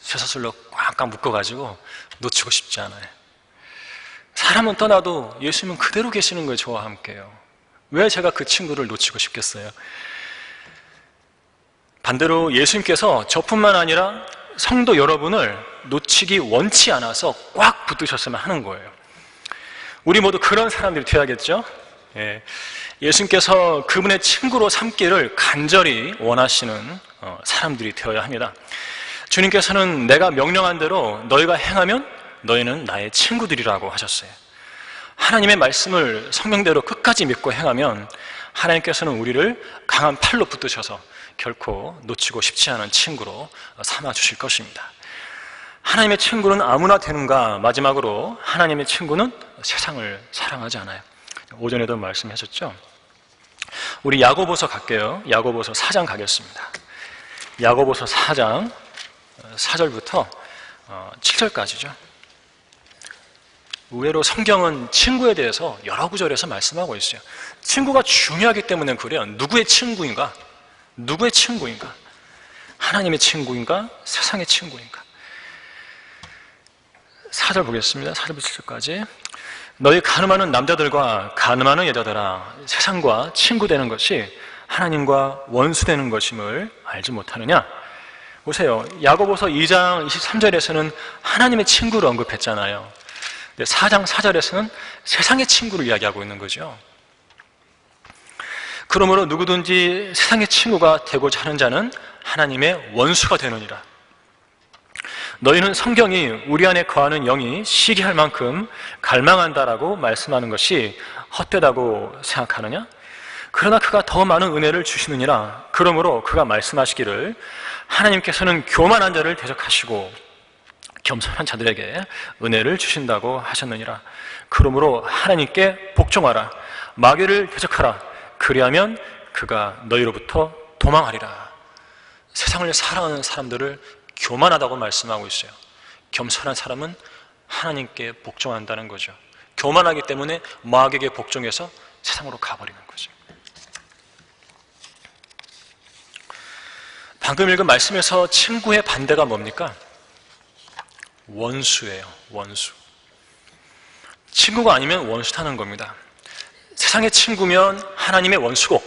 쇠사슬로 꽉꽉 묶어가지고 놓치고 싶지 않아요. 사람은 떠나도 예수님은 그대로 계시는 거예요. 저와 함께요. 왜 제가 그 친구를 놓치고 싶겠어요? 반대로 예수님께서 저뿐만 아니라 성도 여러분을 놓치기 원치 않아서 꽉 붙드셨으면 하는 거예요. 우리 모두 그런 사람들이 되어야겠죠? 예수님께서 그분의 친구로 삼기를 간절히 원하시는 사람들이 되어야 합니다. 주님께서는 내가 명령한 대로 너희가 행하면 너희는 나의 친구들이라고 하셨어요. 하나님의 말씀을 성경대로 끝까지 믿고 행하면 하나님께서는 우리를 강한 팔로 붙드셔서 결코 놓치고 싶지 않은 친구로 삼아주실 것입니다. 하나님의 친구는 아무나 되는가? 마지막으로 하나님의 친구는 세상을 사랑하지 않아요. 오전에도 말씀하셨죠? 우리 야고보서 갈게요. 야고보서 4장 가겠습니다. 야고보서 4장 4절부터 7절까지죠. 의외로 성경은 친구에 대해서 여러 구절에서 말씀하고 있어요. 친구가 중요하기 때문에 그래요. 누구의 친구인가? 누구의 친구인가? 하나님의 친구인가? 세상의 친구인가? 4절 보겠습니다. 4절부터 7절까지. 너희 가늠하는 남자들과 가늠하는 여자들아, 세상과 친구 되는 것이 하나님과 원수 되는 것임을 알지 못하느냐? 보세요. 야고보서 2장 23절에서는 하나님의 친구를 언급했잖아요. 4장 4절에서는 세상의 친구를 이야기하고 있는 거죠. 그러므로 누구든지 세상의 친구가 되고자 하는 자는 하나님의 원수가 되느니라. 너희는 성경이 우리 안에 거하는 영이 시기할 만큼 갈망한다라고 말씀하는 것이 헛되다고 생각하느냐? 그러나 그가 더 많은 은혜를 주시느니라. 그러므로 그가 말씀하시기를 하나님께서는 교만한 자를 대적하시고 겸손한 자들에게 은혜를 주신다고 하셨느니라. 그러므로 하나님께 복종하라. 마귀를 대적하라. 그리하면 그가 너희로부터 도망하리라. 세상을 사랑하는 사람들을 교만하다고 말씀하고 있어요. 겸손한 사람은 하나님께 복종한다는 거죠. 교만하기 때문에 마귀에게 복종해서 세상으로 가버리는 거죠. 방금 읽은 말씀에서 친구의 반대가 뭡니까? 원수예요. 원수. 친구가 아니면 원수타는 겁니다. 세상의 친구면 하나님의 원수고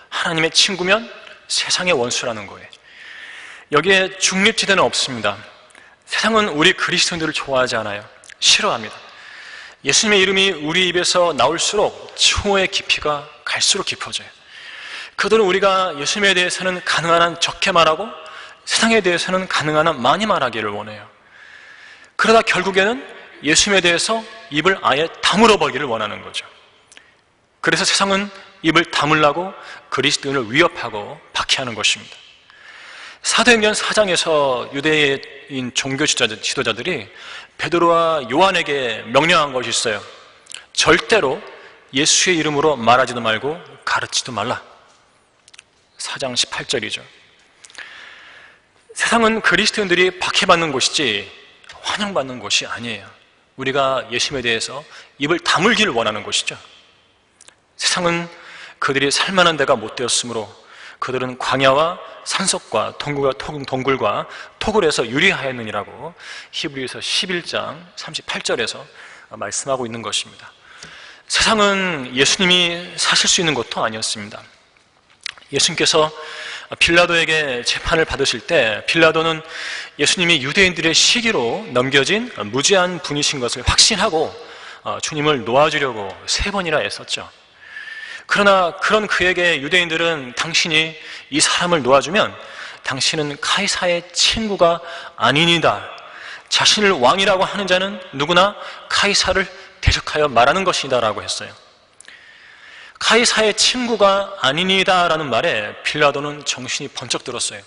하나님의 친구면 세상의 원수라는 거예요. 여기에 중립지대는 없습니다. 세상은 우리 그리스도인들을 좋아하지 않아요. 싫어합니다. 예수님의 이름이 우리 입에서 나올수록 추호의 깊이가 갈수록 깊어져요. 그들은 우리가 예수님에 대해서는 가능한 한 적게 말하고 세상에 대해서는 가능한 한 많이 말하기를 원해요. 그러다 결국에는 예수님에 대해서 입을 아예 다물어 버리기를 원하는 거죠. 그래서 세상은 입을 다물라고 그리스도인을 위협하고 박해하는 것입니다. 사도행전 4장에서 유대인 종교 지도자들이 베드로와 요한에게 명령한 것이 있어요. 절대로 예수의 이름으로 말하지도 말고 가르치지도 말라. 4장 18절이죠. 세상은 그리스도인들이 박해받는 곳이지 환영받는 곳이 아니에요. 우리가 예수님에 대해서 입을 다물기를 원하는 곳이죠. 세상은 그들이 살만한 데가 못 되었으므로 그들은 광야와 산속과 동굴과 토굴에서 유리하였느니라고 히브리서 11장 38절에서 말씀하고 있는 것입니다. 세상은 예수님이 사실 수 있는 것도 아니었습니다. 예수님께서 빌라도에게 재판을 받으실 때 빌라도는 예수님이 유대인들의 시기로 넘겨진 무죄한 분이신 것을 확신하고 주님을 놓아주려고 3번이나 애썼죠. 그러나 그런 그에게 유대인들은 당신이 이 사람을 놓아주면 당신은 카이사의 친구가 아니니다. 자신을 왕이라고 하는 자는 누구나 카이사를 대적하여 말하는 것이다 라고 했어요. 카이사의 친구가 아니니다 라는 말에 빌라도는 정신이 번쩍 들었어요.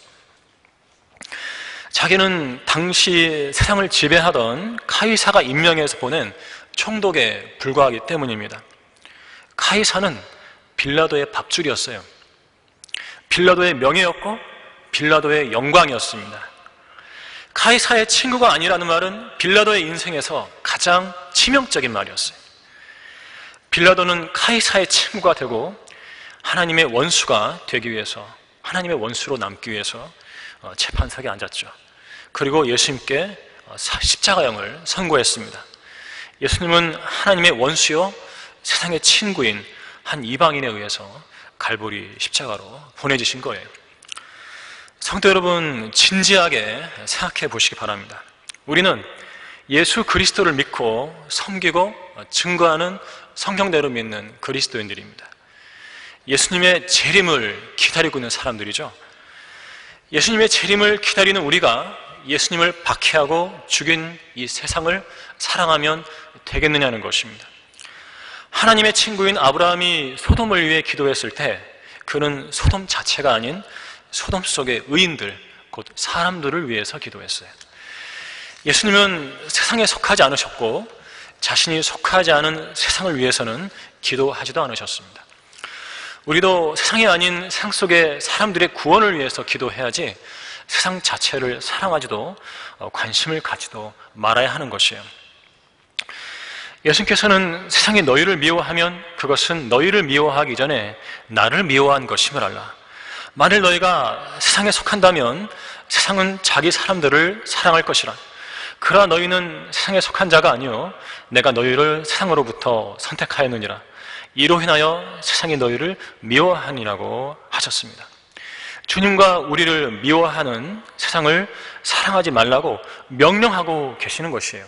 자기는 당시 세상을 지배하던 카이사가 임명해서 보낸 총독에 불과하기 때문입니다. 카이사는 빌라도의 밥줄이었어요. 빌라도의 명예였고 빌라도의 영광이었습니다. 카이사의 친구가 아니라는 말은 빌라도의 인생에서 가장 치명적인 말이었어요. 빌라도는 카이사의 친구가 되고 하나님의 원수가 되기 위해서, 하나님의 원수로 남기 위해서 재판석에 앉았죠. 그리고 예수님께 십자가형을 선고했습니다. 예수님은 하나님의 원수요 세상의 친구인 한 이방인에 의해서 갈보리 십자가로 보내주신 거예요. 성도 여러분, 진지하게 생각해 보시기 바랍니다. 우리는 예수 그리스도를 믿고 섬기고 증거하는 성경대로 믿는 그리스도인들입니다. 예수님의 재림을 기다리고 있는 사람들이죠. 예수님의 재림을 기다리는 우리가 예수님을 박해하고 죽인 이 세상을 사랑하면 되겠느냐는 것입니다. 하나님의 친구인 아브라함이 소돔을 위해 기도했을 때 그는 소돔 자체가 아닌 소돔 속의 의인들, 곧 사람들을 위해서 기도했어요. 예수님은 세상에 속하지 않으셨고 자신이 속하지 않은 세상을 위해서는 기도하지도 않으셨습니다. 우리도 세상이 아닌 세상 속의 사람들의 구원을 위해서 기도해야지 세상 자체를 사랑하지도 관심을 갖지도 말아야 하는 것이에요. 예수님께서는 세상이 너희를 미워하면 그것은 너희를 미워하기 전에 나를 미워한 것임을 알라. 만일 너희가 세상에 속한다면 세상은 자기 사람들을 사랑할 것이라. 그러나 너희는 세상에 속한 자가 아니요 내가 너희를 세상으로부터 선택하였느니라. 이로 인하여 세상이 너희를 미워하니라고 하셨습니다. 주님과 우리를 미워하는 세상을 사랑하지 말라고 명령하고 계시는 것이에요.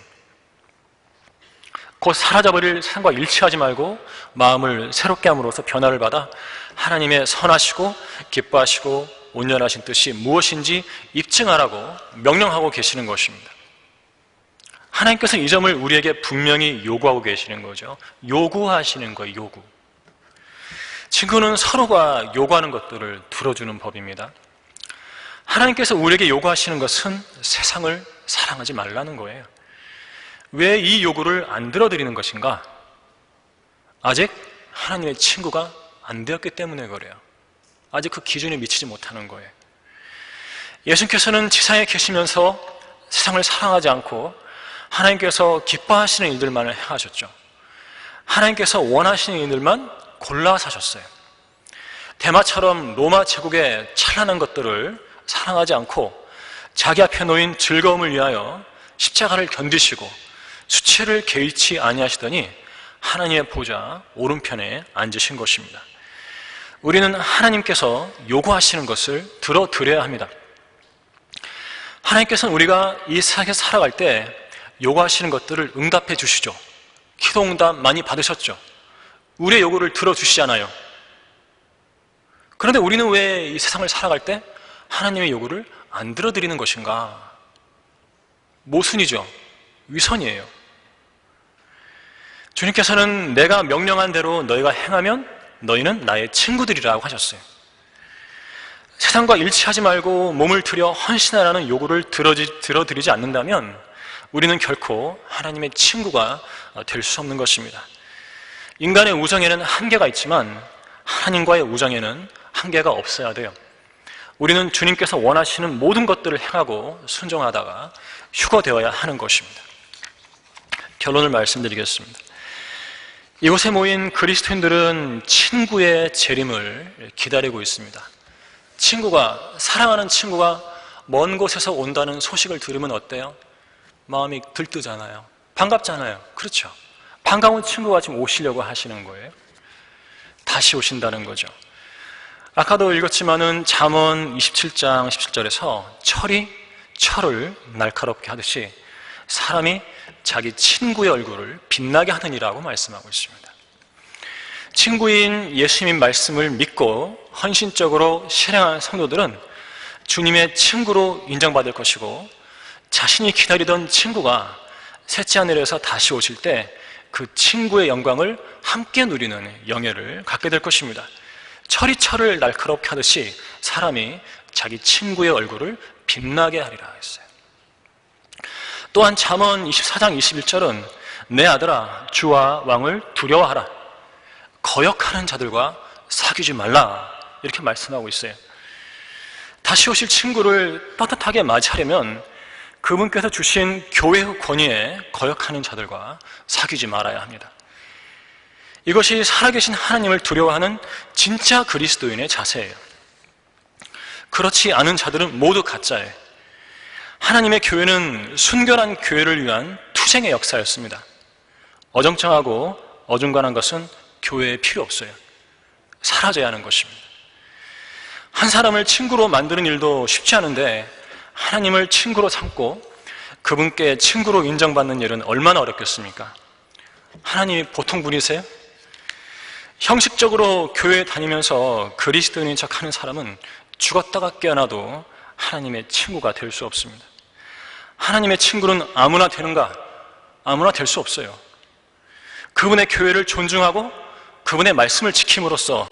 곧 사라져버릴 세상과 일치하지 말고 마음을 새롭게 함으로써 변화를 받아 하나님의 선하시고 기뻐하시고 온전하신 뜻이 무엇인지 입증하라고 명령하고 계시는 것입니다. 하나님께서 이 점을 우리에게 분명히 요구하고 계시는 거죠. 요구하시는 거예요, 요구. 친구는 서로가 요구하는 것들을 들어주는 법입니다. 하나님께서 우리에게 요구하시는 것은 세상을 사랑하지 말라는 거예요. 왜 이 요구를 안 들어드리는 것인가? 아직 하나님의 친구가 안 되었기 때문에 그래요. 아직 그 기준에 미치지 못하는 거예요. 예수님께서는 지상에 계시면서 세상을 사랑하지 않고 하나님께서 기뻐하시는 일들만을 행하셨죠. 하나님께서 원하시는 일들만 골라 사셨어요. 대마처럼 로마 제국의 찬란한 것들을 사랑하지 않고 자기 앞에 놓인 즐거움을 위하여 십자가를 견디시고 수치를 개의치 아니하시더니 하나님의 보좌 오른편에 앉으신 것입니다. 우리는 하나님께서 요구하시는 것을 들어드려야 합니다. 하나님께서는 우리가 이 세상에 살아갈 때 요구하시는 것들을 응답해 주시죠. 기도응답 많이 받으셨죠? 우리의 요구를 들어주시잖아요. 그런데 우리는 왜 이 세상을 살아갈 때 하나님의 요구를 안 들어드리는 것인가? 모순이죠. 위선이에요. 주님께서는 내가 명령한 대로 너희가 행하면 너희는 나의 친구들이라고 하셨어요. 세상과 일치하지 말고 몸을 들여 헌신하라는 요구를 들어드리지 않는다면 우리는 결코 하나님의 친구가 될 수 없는 것입니다. 인간의 우정에는 한계가 있지만 하나님과의 우정에는 한계가 없어야 돼요. 우리는 주님께서 원하시는 모든 것들을 행하고 순종하다가 휴거되어야 하는 것입니다. 결론을 말씀드리겠습니다. 이곳에 모인 그리스도인들은 친구의 재림을 기다리고 있습니다. 사랑하는 친구가 먼 곳에서 온다는 소식을 들으면 어때요? 마음이 들뜨잖아요. 반갑잖아요. 그렇죠? 반가운 친구가 지금 오시려고 하시는 거예요. 다시 오신다는 거죠. 아까도 읽었지만은 잠언 27장 17절에서 철이 철을 날카롭게 하듯이 사람이 자기 친구의 얼굴을 빛나게 하느니라고 말씀하고 있습니다. 친구인 예수님 말씀을 믿고 헌신적으로 실행한 성도들은 주님의 친구로 인정받을 것이고 자신이 기다리던 친구가 셋째 하늘에서 다시 오실 때 그 친구의 영광을 함께 누리는 영예를 갖게 될 것입니다. 철이 철을 날카롭게 하듯이 사람이 자기 친구의 얼굴을 빛나게 하리라 했어요. 또한 잠언 24장 21절은 내 아들아 주와 왕을 두려워하라. 거역하는 자들과 사귀지 말라. 이렇게 말씀하고 있어요. 다시 오실 친구를 떳떳하게 맞이하려면 그분께서 주신 교회의 권위에 거역하는 자들과 사귀지 말아야 합니다. 이것이 살아계신 하나님을 두려워하는 진짜 그리스도인의 자세예요. 그렇지 않은 자들은 모두 가짜예요. 하나님의 교회는 순결한 교회를 위한 투쟁의 역사였습니다. 어정쩡하고 어중간한 것은 교회에 필요 없어요. 사라져야 하는 것입니다. 한 사람을 친구로 만드는 일도 쉽지 않은데 하나님을 친구로 삼고 그분께 친구로 인정받는 일은 얼마나 어렵겠습니까? 하나님이 보통 분이세요? 형식적으로 교회에 다니면서 그리스도인인 척하는 사람은 죽었다가 깨어나도 하나님의 친구가 될 수 없습니다. 하나님의 친구는 아무나 되는가? 아무나 될 수 없어요. 그분의 교회를 존중하고 그분의 말씀을 지킴으로써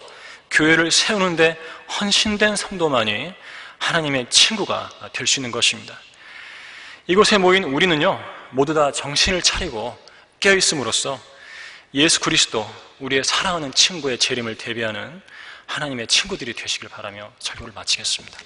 교회를 세우는데 헌신된 성도만이 하나님의 친구가 될 수 있는 것입니다. 이곳에 모인 우리는요, 모두 다 정신을 차리고 깨어있음으로써 예수 그리스도, 우리의 사랑하는 친구의 재림을 대비하는 하나님의 친구들이 되시길 바라며 설교를 마치겠습니다.